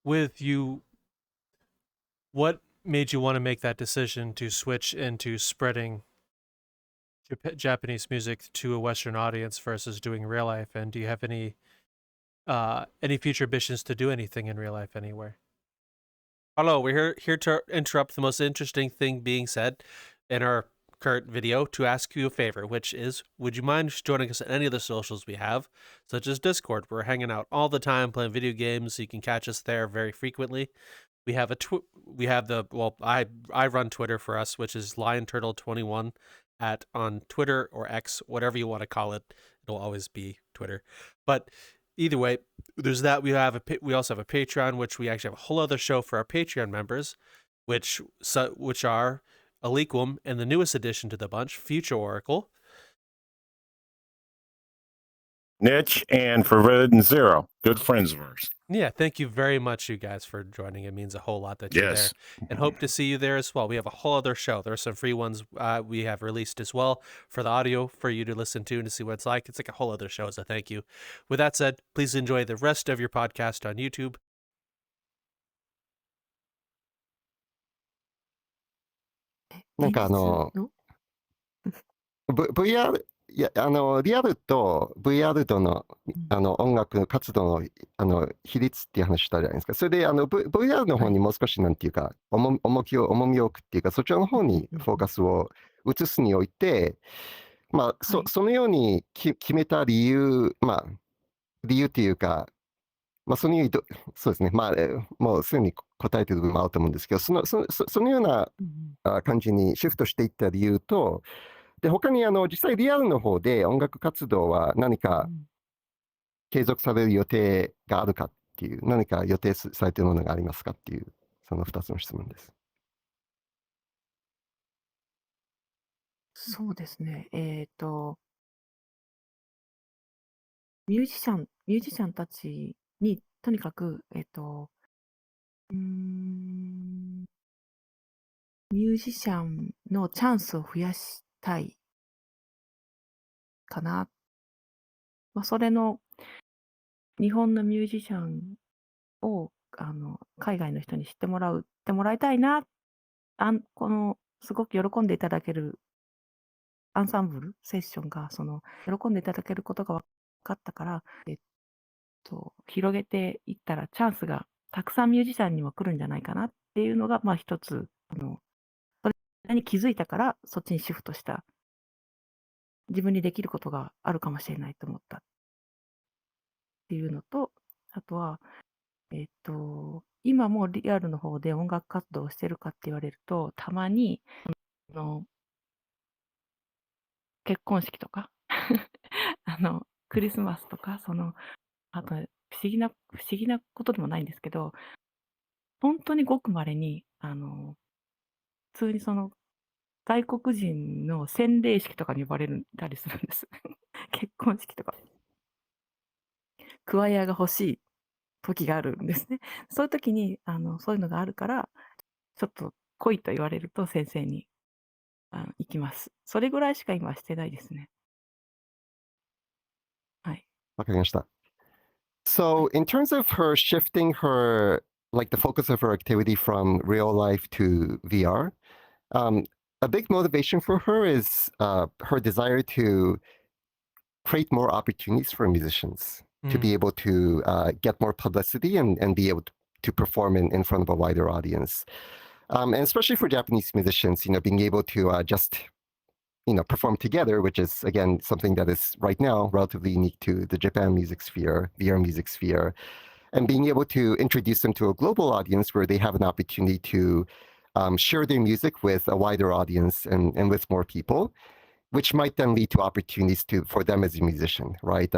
with you, what made you want to make that decision to switch into spreading Japanese music to a Western audience versus doing real life? And do you have any future ambitions to do anything in real life anywhere? Hello, we're here to interrupt the most interesting thing being said in our current video to ask you a favor, which is, would you mind joining us on any of the socials we have, such as Discord? We're hanging out all the time playing video games, so you can catch us there very frequently. We have I run Twitter for us, which is LionTurtle21 on Twitter or X, whatever you want to call it. It'll always be Twitter. But either way, there's that. We also have a Patreon, which we actually have a whole other show for our Patreon members, which are Aliquum and the newest addition to the bunch, Future Oracle, Niche, and Forbidden Zero, good friends of ours. Yeah, thank you very much, you guys, for joining. It means a whole lot that you're Yes. there. And hope to see you there as well. We have a whole other show. There are some free ones we have released as well for the audio for you to listen to and to see what it's like. It's like a whole other show, so thank you. With that said, please enjoy the rest of your podcast on YouTube. なんかVR、いや、リアルと VR との、音楽活動の、比率っていう話したじゃないですか。それで、VR の方にもう少し、なんていうか、重みを置くっていうか、そちらの方にフォーカスを移すにおいて、まあ、そのように決めた理由っていうか、まあ、そのようにそうですね、まあ、もうすでに答えてる部分もあると思うんですけど、そのような感じにシフトしていった理由と、で、他に実際リアルの方で音楽活動は何か継続される予定があるかっていう、何か予定されているものがありますかっていう、その2つの質問です。そうですね。ミュージシャンたちにとにかく、ミュージシャンのチャンスを増やしたいかな。まあ、それの日本のミュージシャンを海外の人に知ってもらいたいな。このすごく喜んでいただけるアンサンブルセッションが喜んでいただけることが分かったから、広げていったらチャンスがたくさんミュージシャンにも来るんじゃないかなっていうのが、まあ一つそれに気づいたからそっちにシフトした。自分にできることがあるかもしれないと思ったっていうのと、あとは今もリアルの方で音楽活動をしてるかって言われると、たまに結婚式とかクリスマスとかあと不思議なことでもないんですけど、本当にごく稀に普通に外国人の洗礼式とかに呼ばれたりするんです。結婚式とか。クワイアが欲しい時があるんですね。そういう時にそういうのがあるから、ちょっと来いと言われると先生に行きます。それぐらいしか今してないですね。はい。わかりました。So, in terms of her shifting like the focus of her activity from real life to VR, a big motivation for her is her desire to create more opportunities for musicians to be able to get more publicity and be able to perform in front of a wider audience. And especially for Japanese musicians, being able to just perform together, which is, again, something that is right now relatively unique to the Japan music sphere, VR music sphere, and being able to introduce them to a global audience where they have an opportunity to share their music with a wider audience and with more people, which might then lead to opportunities for them as a musician, right?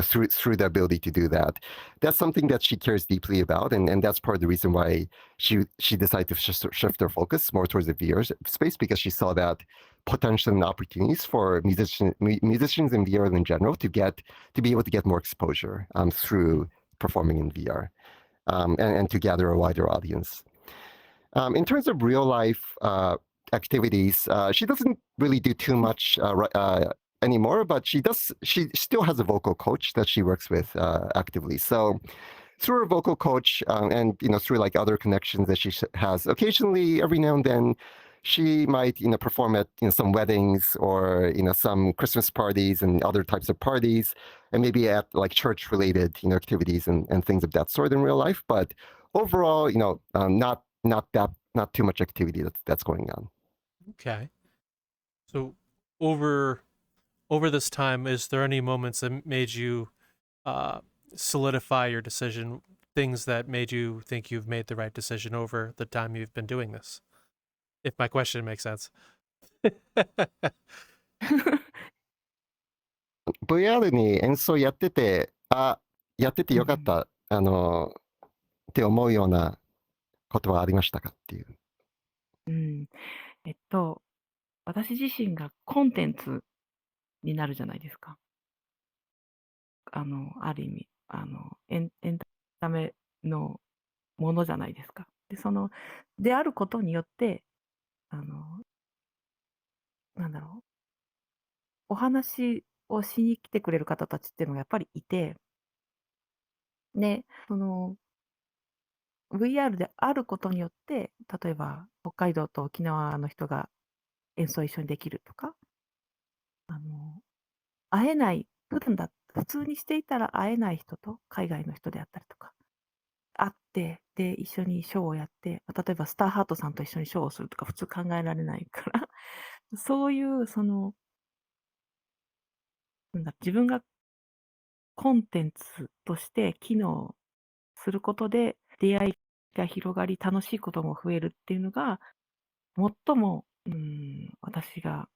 Through the ability to do that. That's something that she cares deeply about, and that's part of the reason why she decided to shift her focus more towards the VR space, because she saw that potential and opportunities for musicians in VR in general to be able to get more exposure through performing in VR and to gather a wider audience. In terms of real life activities, she doesn't really do too much anymore, but she still has a vocal coach that she works with actively. So through her vocal coach and through like other connections that she has, occasionally every now and then she might perform at some weddings or some Christmas parties and other types of parties, and maybe at like church related activities and things of that sort in real life. But overall, not too much activity that's going on. Okay. So over this time, is there any moments that made you solidify your decision, things that made you think you've made the right decision over the time you've been doing this? If my question makes sense. VR に演奏やってて、やっててよかった、って思うようなことはありましたかっていう。私自身がコンテンツになるじゃないですか。ある意味、エンタメのものじゃないですか。であることによって、なんだろう、お話をしに来てくれる方たちっていうのがやっぱりいて、ね、VR であることによって、例えば北海道と沖縄の人が演奏一緒にできるとか、会えない、普通にしていたら会えない人と、海外の人であったりとか、会って、で、一緒にショーをやって、例えばスターハートさんと一緒にショーをするとか普通考えられないから、そういう、自分がコンテンツとして機能することで出会いが広がり、楽しいことも増えるっていうのが、最も、私が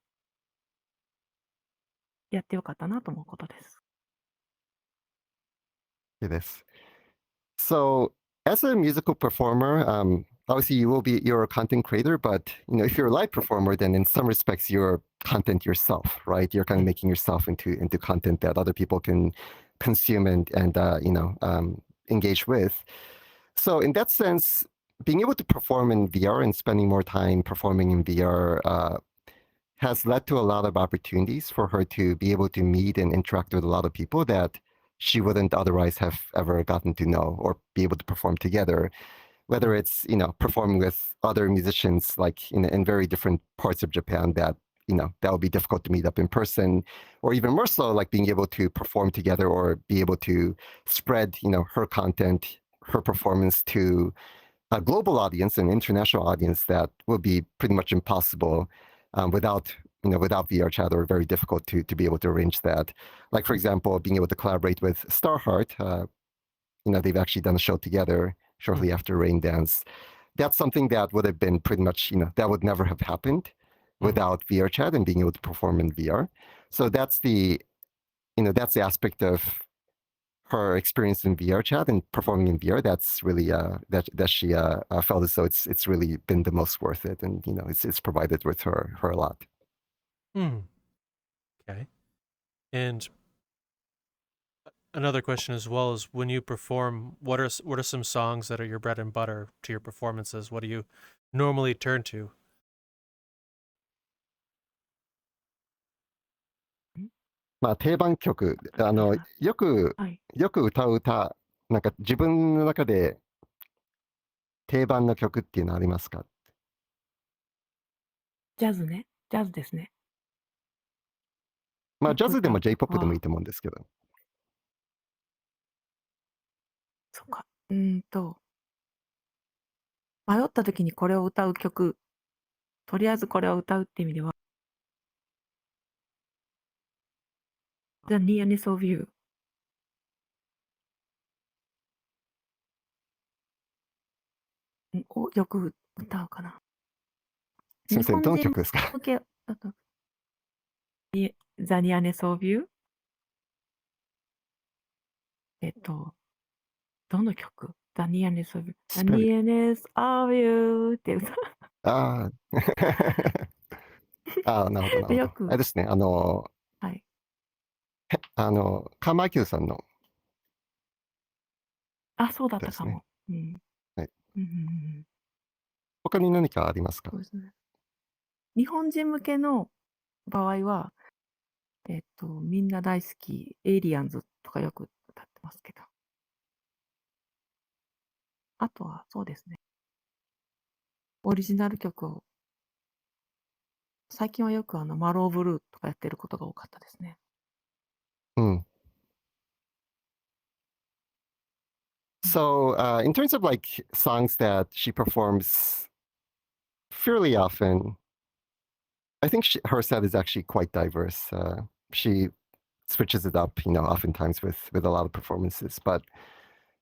やってよかったなと思うことです。です。So, as a musical performer, obviously you're a content creator, but if you're a live performer, then in some respects you're content yourself, right? You're kind of making yourself into content that other people can consume and engage with. So in that sense, being able to perform in VR and spending more time performing in VR has led to a lot of opportunities for her to be able to meet and interact with a lot of people that she wouldn't otherwise have ever gotten to know or be able to perform together. Whether it's performing with other musicians like in very different parts of Japan that that would be difficult to meet up in person, or even more so like being able to perform together or be able to spread her content, her performance to a global audience, an international audience that would be pretty much impossible without VRChat, or very difficult to be able to arrange that. Like for example, being able to collaborate with Starheart, they've actually done a show together shortly after Raindance. That's something that would have been pretty much that would never have happened without VRChat and being able to perform in VR. So that's the aspect of her experience in VRChat and performing in VR. That's really that she felt as though it's really been the most worth it, and it's provided with her a lot. Okay. And another question as well is, when you perform, what are some songs that are your bread and butter to your performances? What do you normally turn to? まあ定番曲、よく歌う歌、なんか自分の中で定番の曲っていうのありますか？ジャズね。ジャズですね。まあジャズでも J-POP でもいいと思うんですけど。そっか。迷った時にこれを歌う曲、とりあえずこれを歌うって意味では、The Nearness of You。をよく歌うかな。すみません、どの曲ですか？向けだと The Nearness of You。どの曲？ The Nearness of You。The Nearness of You って歌う。ああ、なるほど、なるほど。あれですね、はい。カーマイケルさんの。あ、そうだったかも。はい。他に何かありますか？そうですね。日本人向けの場合は、みんな大好き、エイリアンズとかよく歌ってますけど。あとは、そうですね。オリジナル曲を、最近はよくマローブルーとかやってることが多かったですね。So, in terms of like songs that she performs fairly often, I think her set is actually quite diverse. She switches it up, oftentimes with a lot of performances. But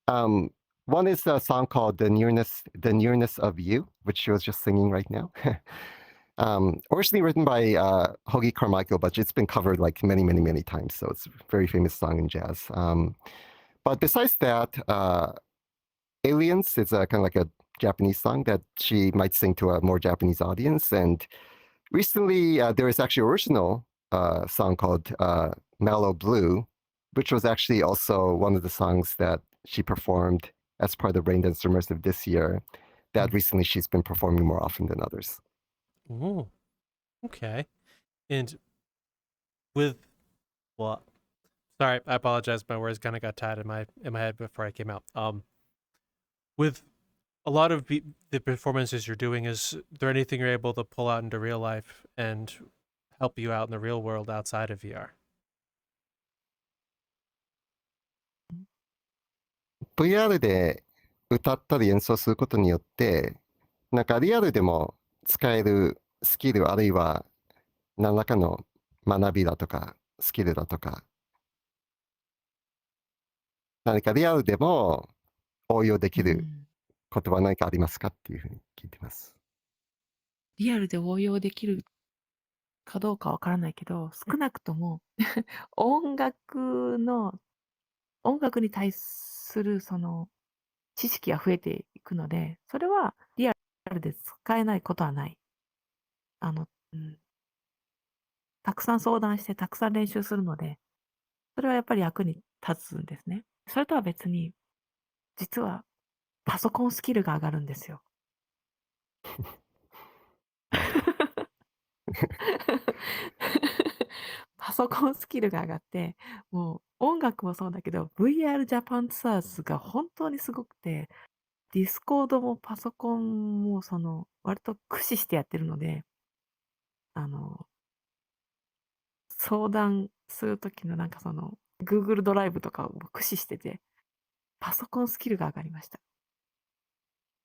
one is a song called "The Nearness of You," which she was just singing right now. Originally written by Hoagie Carmichael, but it's been covered like many, many, many times. So it's a very famous song in jazz. But besides that, Aliens is kind of like a Japanese song that she might sing to a more Japanese audience. And recently, there is actually an original song called Mellow Blue, which was actually also one of the songs that she performed as part of raindanceemersive this year, that recently she's been performing more often than others. Oh, okay. And with well, sorry, I apologize. My words kind of got tied in my head before I came out. With a lot of the performances you're doing, is there anything you're able to pull out into real life and help you out in the real world outside of VR? VR で歌ったり演奏することによって、なんかリアルでも使えるスキル、あるいは何らかの学びだとか、スキルだとか、何かリアルでも応用できることは何かありますかっていうふうに聞いてます。リアルで応用できるかどうかわからないけど、少なくとも音楽に対するその知識が増えていくので、それはリアルで使えないことはない。たくさん相談してたくさん練習するので、それはやっぱり役に立つんですね。それとは別に、実はパソコンスキルが上がるんですよ。パソコンスキルが上がって、もう音楽もそうだけど、VRJapanToursが本当にすごくて、ディスコードもパソコンも割と駆使してやってるので、相談するときのGoogle ドライブとかを駆使してて、パソコンスキルが上がりました。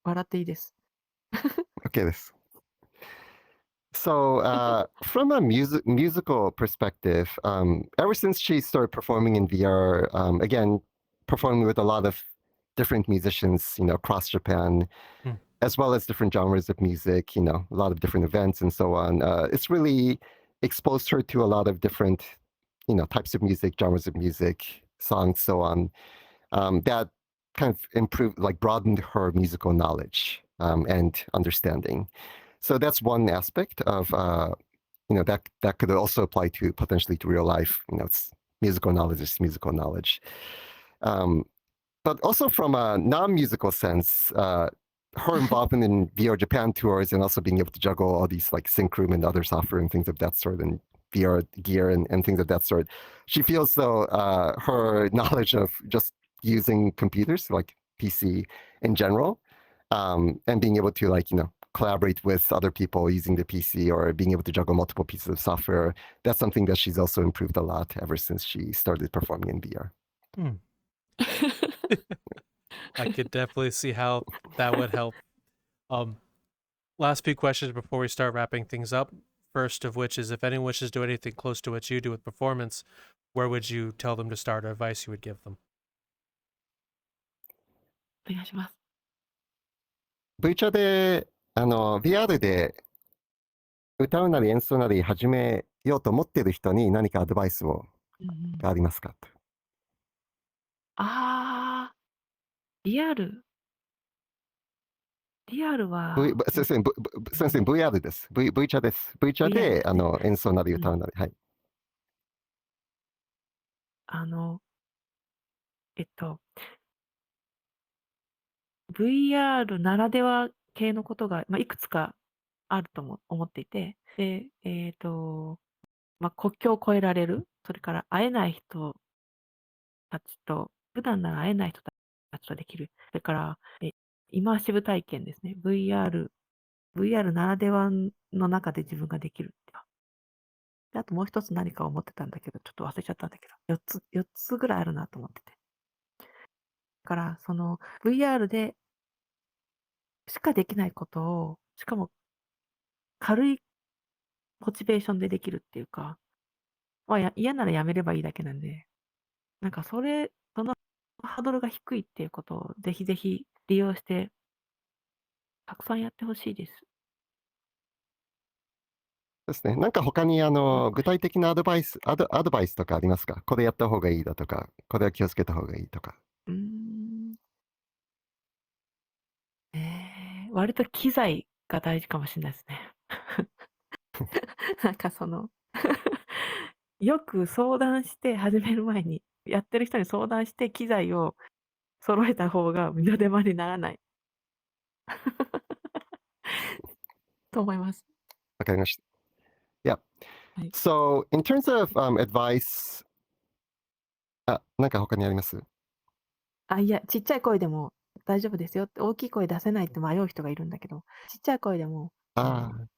笑っていいです。OK です。So, from a musical perspective, ever since she started performing in VR, again, performing with a lot of different musicians, across Japan, as well as different genres of music, a lot of different events and so on, it's really exposed her to a lot of different, types of music, genres of music, songs, so on, that kind of improved, like broadened her musical knowledge and understanding. So that's one aspect of that could also apply to potentially to real life. It's musical knowledge is musical knowledge. But also from a non-musical sense, her involvement in VRJapanTours and also being able to juggle all these like sync room and other software and things of that sort and VR gear and things of that sort. She feels though her knowledge of just using computers like PC in general and being able to collaborate with other people using the PC or being able to juggle multiple pieces of software. That's something that she's also improved a lot ever since she started performing in VR. I could definitely see how that would help. Last few questions before we start wrapping things up. First of which is, if anyone wishes to do anything close to what you do with performance, where would you tell them to start, or advice you would give them? お願いします。VRchat でVR で歌うなり演奏なり始めようと思っている人に何かアドバイスがありますか？リアルは、先生、VR です。VRchat です。VRchat で演奏なり歌うなり。はい。VR ならでは系のことが、いくつかあると思っていて、で、国境を越えられる、それから会えない人たちと、普段なら会えない人たちとできる、それから、イマーシブ体験ですね。VR ならではの中で自分ができるっていうか。であともう一つ何か思ってたんだけど、ちょっと忘れちゃったんだけど、4つぐらいあるなと思ってて。だから、その VR でしかできないことを、しかも軽いモチベーションでできるっていうか、嫌ならやめればいいだけなんで、なんかそのハードルが低いっていうことをぜひぜひ利用して、たくさんやってほしいです。ですね。なんか他に具体的なアドバイスとかありますか？これやった方がいいだとか、これは気をつけた方がいいとか。うーん。割と機材が大事かもしれないですね。なんかよく相談して始める前に、やってる人に相談して機材を揃えた方が二の手間にならないと思います。わかりました。Yeah. はい。So, in terms of advice, なんか他にあります？いや、ちっちゃい声でも大丈夫ですよって、大きい声出せないって迷う人がいるんだけど、ちっちゃい声でも、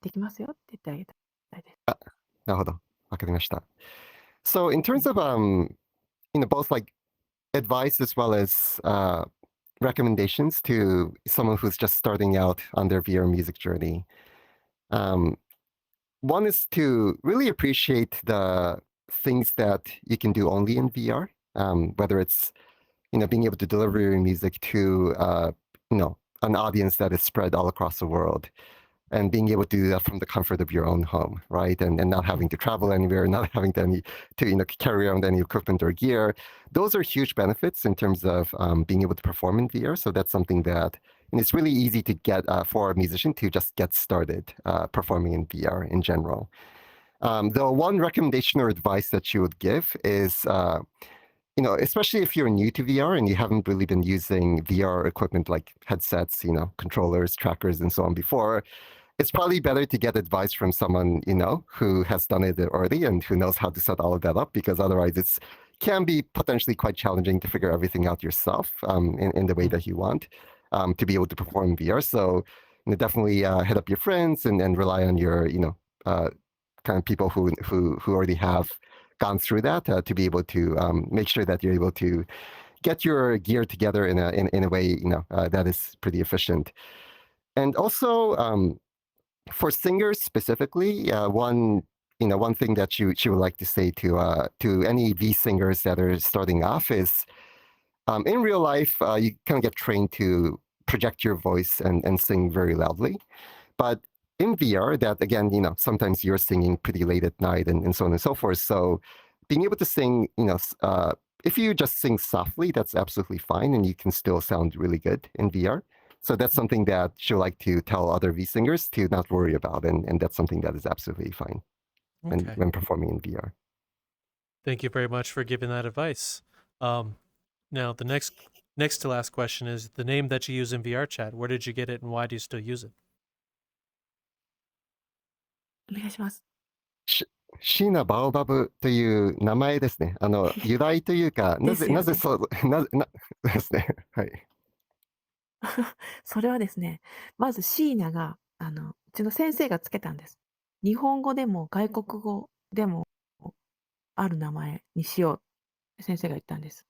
できますよって言ってあげたいです。なるほど。わかりました。So, in terms of, both like advice as well as recommendations to someone who's just starting out on their VR music journey, one is to really appreciate the things that you can do only in VR, whether it's being able to deliver your music to an audience that is spread all across the world, and being able to do that from the comfort of your own home, right? And not having to travel anywhere, not having to carry around any equipment or gear. Those are huge benefits in terms of being able to perform in VR. So that's something that, and it's really easy to get for a musician to just get started performing in VR in general. The one recommendation or advice that you would give is, especially if you're new to VR and you haven't really been using VR equipment like headsets, controllers, trackers, and so on before, it's probably better to get advice from someone, who has done it already and who knows how to set all of that up, because otherwise it can be potentially quite challenging to figure everything out yourself in the way that you want to be able to perform in VR. So definitely hit up your friends and rely on your, kind of people who already have gone through that to be able to make sure that you're able to get your gear together in a way that is pretty efficient. And also for singers specifically, one thing that she would like to say to any V singers that are starting off is, in real life you kind of get trained to project your voice and sing very loudly, but in VR, that again, sometimes you're singing pretty late at night and so on and so forth. So being able to sing, if you just sing softly, that's absolutely fine, and you can still sound really good in VR. So that's something that she'll like to tell other V singers to not worry about, and that's something that is absolutely fine when performing in VR. Thank you very much for giving that advice. Now the next to last question is the name that you use in VRChat. Where did you get it, and why do you still use it? お願いします。シーナ・バオバブという名前ですね。由来というか、なぜそうですね。はい。それはですね、まずシーナが、うちの先生がつけたんです。日本語でも外国語でもある名前にしようって先生が言ったんです。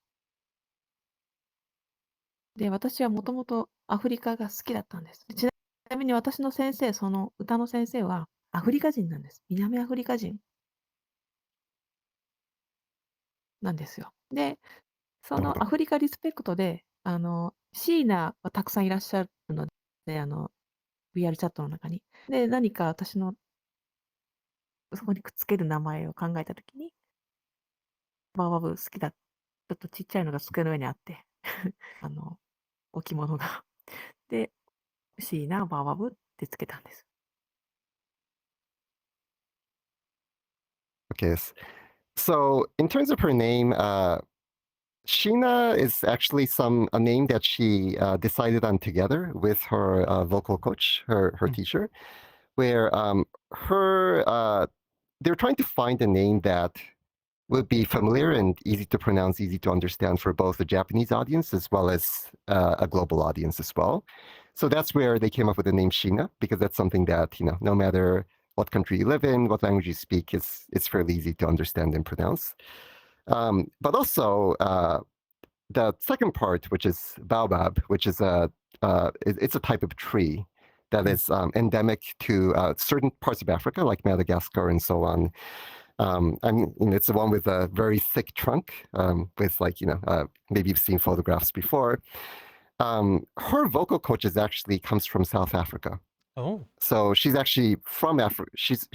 で、私はもともとアフリカが好きだったんです。ちなみに私の先生、その歌の先生はアフリカ人なんです。南アフリカ人なんですよ。で、そのアフリカリスペクトで、シーナはたくさんいらっしゃるので、VR チャットの中に。で、何か私のそこにくっつける名前を考えたときに、バーバブ好きだ。ちょっとちっちゃいのが机の上にあって、置物が。で、シーナ、バーバブってつけたんです。Okay. So in terms of her name, Sheena is actually a name that she decided on together with her vocal coach, her teacher, where her they're trying to find a name that would be familiar and easy to pronounce, easy to understand for both a Japanese audience as well as a global audience as well. So that's where they came up with the name Sheena, because that's something that, no matter what country you live in, what language you speak, it's fairly easy to understand and pronounce. But also, the second part, which is baobab, which is it's a type of tree that is endemic to certain parts of Africa, like Madagascar and so on. It's the one with a very thick trunk, with maybe you've seen photographs before. Her vocal coach actually comes from South Africa. Oh. So she's actually from Africa. She's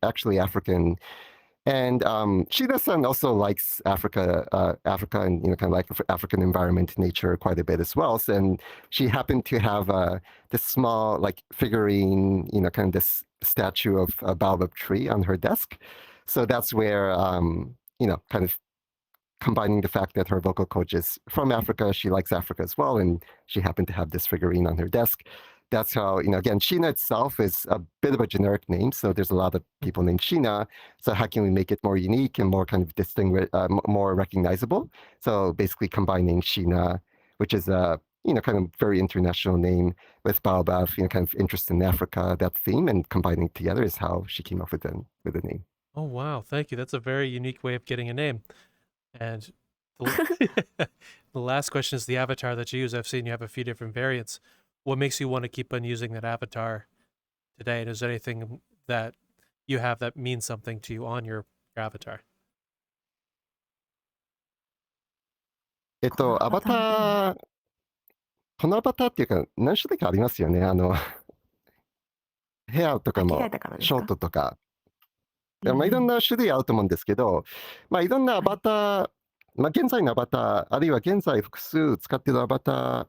actually African. And Sheena-san also likes Africa and kind of like African environment, nature quite a bit as well. And she happened to have this small like figurine, kind of this statue of a baobab tree on her desk. So that's where kind of combining the fact that her vocal coach is from Africa, she likes Africa as well, and she happened to have this figurine on her desk. That's how, again, Sheena itself is a bit of a generic name. So there's a lot of people named Sheena. So how can we make it more unique and more kind of distinguished, more recognizable? So basically combining Sheena, which is a, kind of very international name, with Baobab, kind of interest in Africa, that theme, and combining together is how she came up with the name. Oh, wow. Thank you. That's a very unique way of getting a name. And the last question is the avatar that you use. I've seen you have a few different variants. What makes you want to keep on using that avatar today? And is there anything that you have that means something to you on your avatar? アバター、このアバターっていうか、何種類かありますよね。ヘアとかも、ショートとか。いろんな種類あると思うんですけど、いろんなアバター、現在のアバター、あるいは現在複数使っているアバター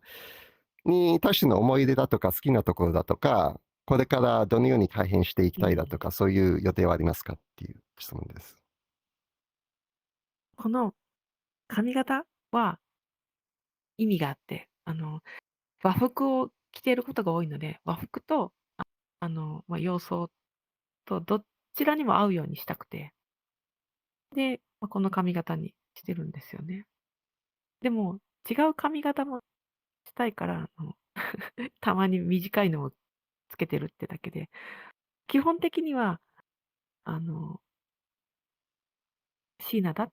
に対しての思い出だとか好きなところだとか、これからどのように改変していきたいだとか、そういう予定はありますかっていう質問です。この髪型は意味があって、和服を着ていることが多いので、和服と、洋装とどちらにも合うようにしたくて、で、この髪型にしてるんですよね。でも、違う髪型もしたいから、たまに短いのをつけてるってだけで、基本的には、シーナバ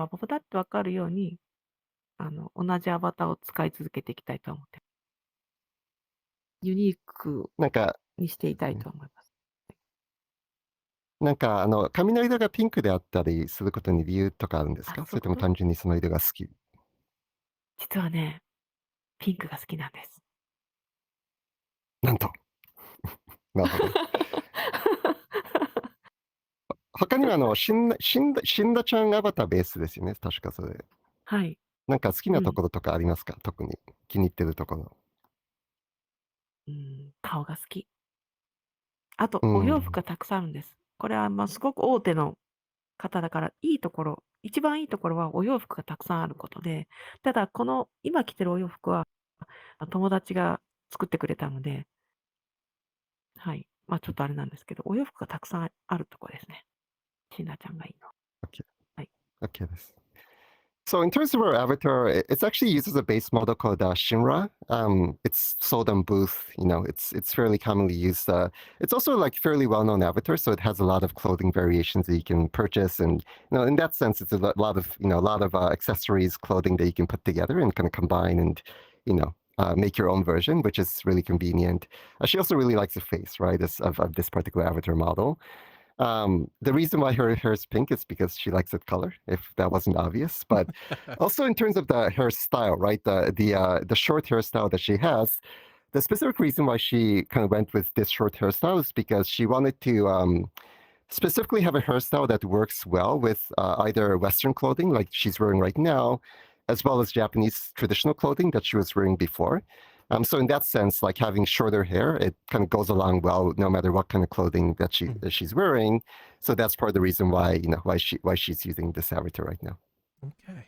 ババだってわかるように、同じアバターを使い続けていきたいと思って。ユニークにしていたいと思います。髪の色がピンクであったりすることに理由とかあるんですか？それとも単純にその色が好き？実はね、ピンクが好きなんです。なんと。なるほど。他には死んだちゃんアバターベースですよね、確かそれ。はい。好きなところとかありますか？特に気に入ってるところ。顔が好き。あと、お洋服がたくさんあるんです。これはすごく大手の方だから、一番いいところはお洋服がたくさんあることで、ただ、今着てるお洋服は、友達が作ってくれたので、はい。ちょっとあれなんですけど、お洋服がたくさんあるところですね。シーナちゃんがいいの。はい。OK です。So in terms of our avatar, it's actually uses a base model called Shinra. It's sold on Booth. It's fairly commonly used. It's also like fairly well-known avatar, so it has a lot of clothing variations that you can purchase, and in that sense, it's a lot of accessories, clothing that you can put together and kind of combine and make your own version, which is really convenient. She also really likes the face, right, of this particular avatar model. The reason why her hair is pink is because she likes that color, if that wasn't obvious. But also in terms of the hairstyle, right? The short hairstyle that she has, the specific reason why she kind of went with this short hairstyle is because she wanted to specifically have a hairstyle that works well with either Western clothing, like she's wearing right now, as well as Japanese traditional clothing that she was wearing before. So in that sense, like having shorter hair, it kind of goes along well no matter what kind of clothing that she's wearing. So that's part of the reason why why she's using this avatar right now. Okay.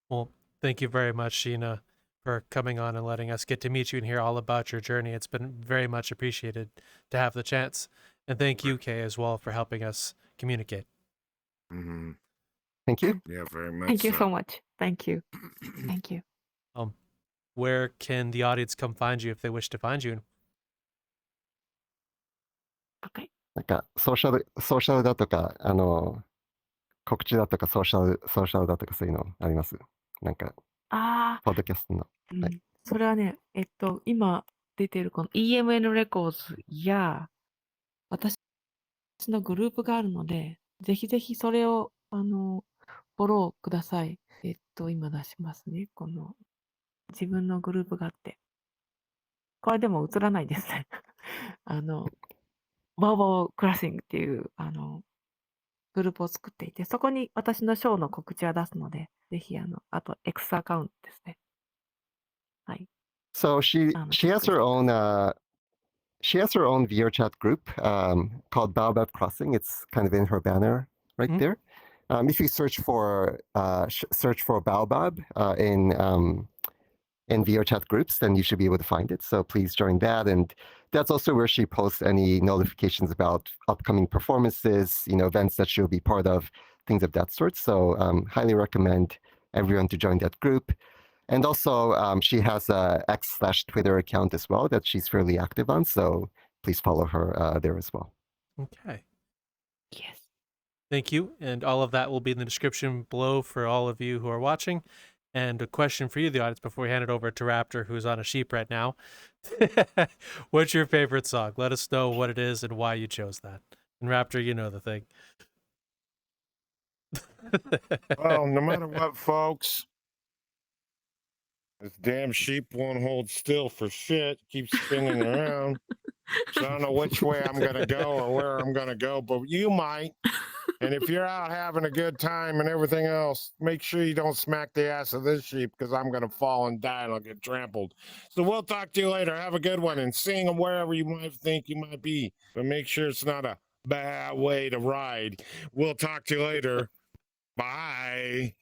Well, thank you very much, Sheena, for coming on and letting us get to meet you and hear all about your journey. It's been very much appreciated to have the chance. And thank you, Kay, as well, for helping us communicate. Hmm. Thank you. Yeah, very much. Thank you so much. Thank you. Thank you. Where can the audience come find you if they wish to find you? Okay. なんか、ソーシャルだとか、告知だとか、ソーシャルだとか、そういうのあります？なんか、ああ、ポッドキャストの。うん。それはね、今出てるこの EMN レコーズや、私のグループがあるので、ぜひぜひそれを、フォローください。今出しますね。この、自分のグループがあって。これでも映らないですね。バーバークラッシングっていう、グループを作っていて、そこに私のショーの告知は出すので、ぜひ、あと、X アカウントですね。はい。 So she has her own VRChat group called Baobab Crossing. It's kind of in her banner right Mhm. there. If you search for Baobab in VRChat groups, then you should be able to find it. So please join that, and that's also where she posts any notifications about upcoming performances, events that she'll be part of, things of that sort. So highly recommend everyone to join that group. And also, she has a X/Twitter account as well that she's fairly active on. So please follow her there as well. Okay. Yes. Thank you. And all of that will be in the description below for all of you who are watching. And a question for you, the audience, before we hand it over to Raptor, who's on a sheep right now. What's your favorite song? Let us know what it is and why you chose that. And Raptor, you know the thing. Well, no matter what, folks, this damn sheep won't hold still for shit. Keeps spinning around. So I don't know which way I'm going to go or where I'm going to go, but you might. And if you're out having a good time and everything else, make sure you don't smack the ass of this sheep because I'm going to fall and die and I'll get trampled. So we'll talk to you later. Have a good one and sing wherever you might think you might be. But make sure it's not a bad way to ride. We'll talk to you later. Bye.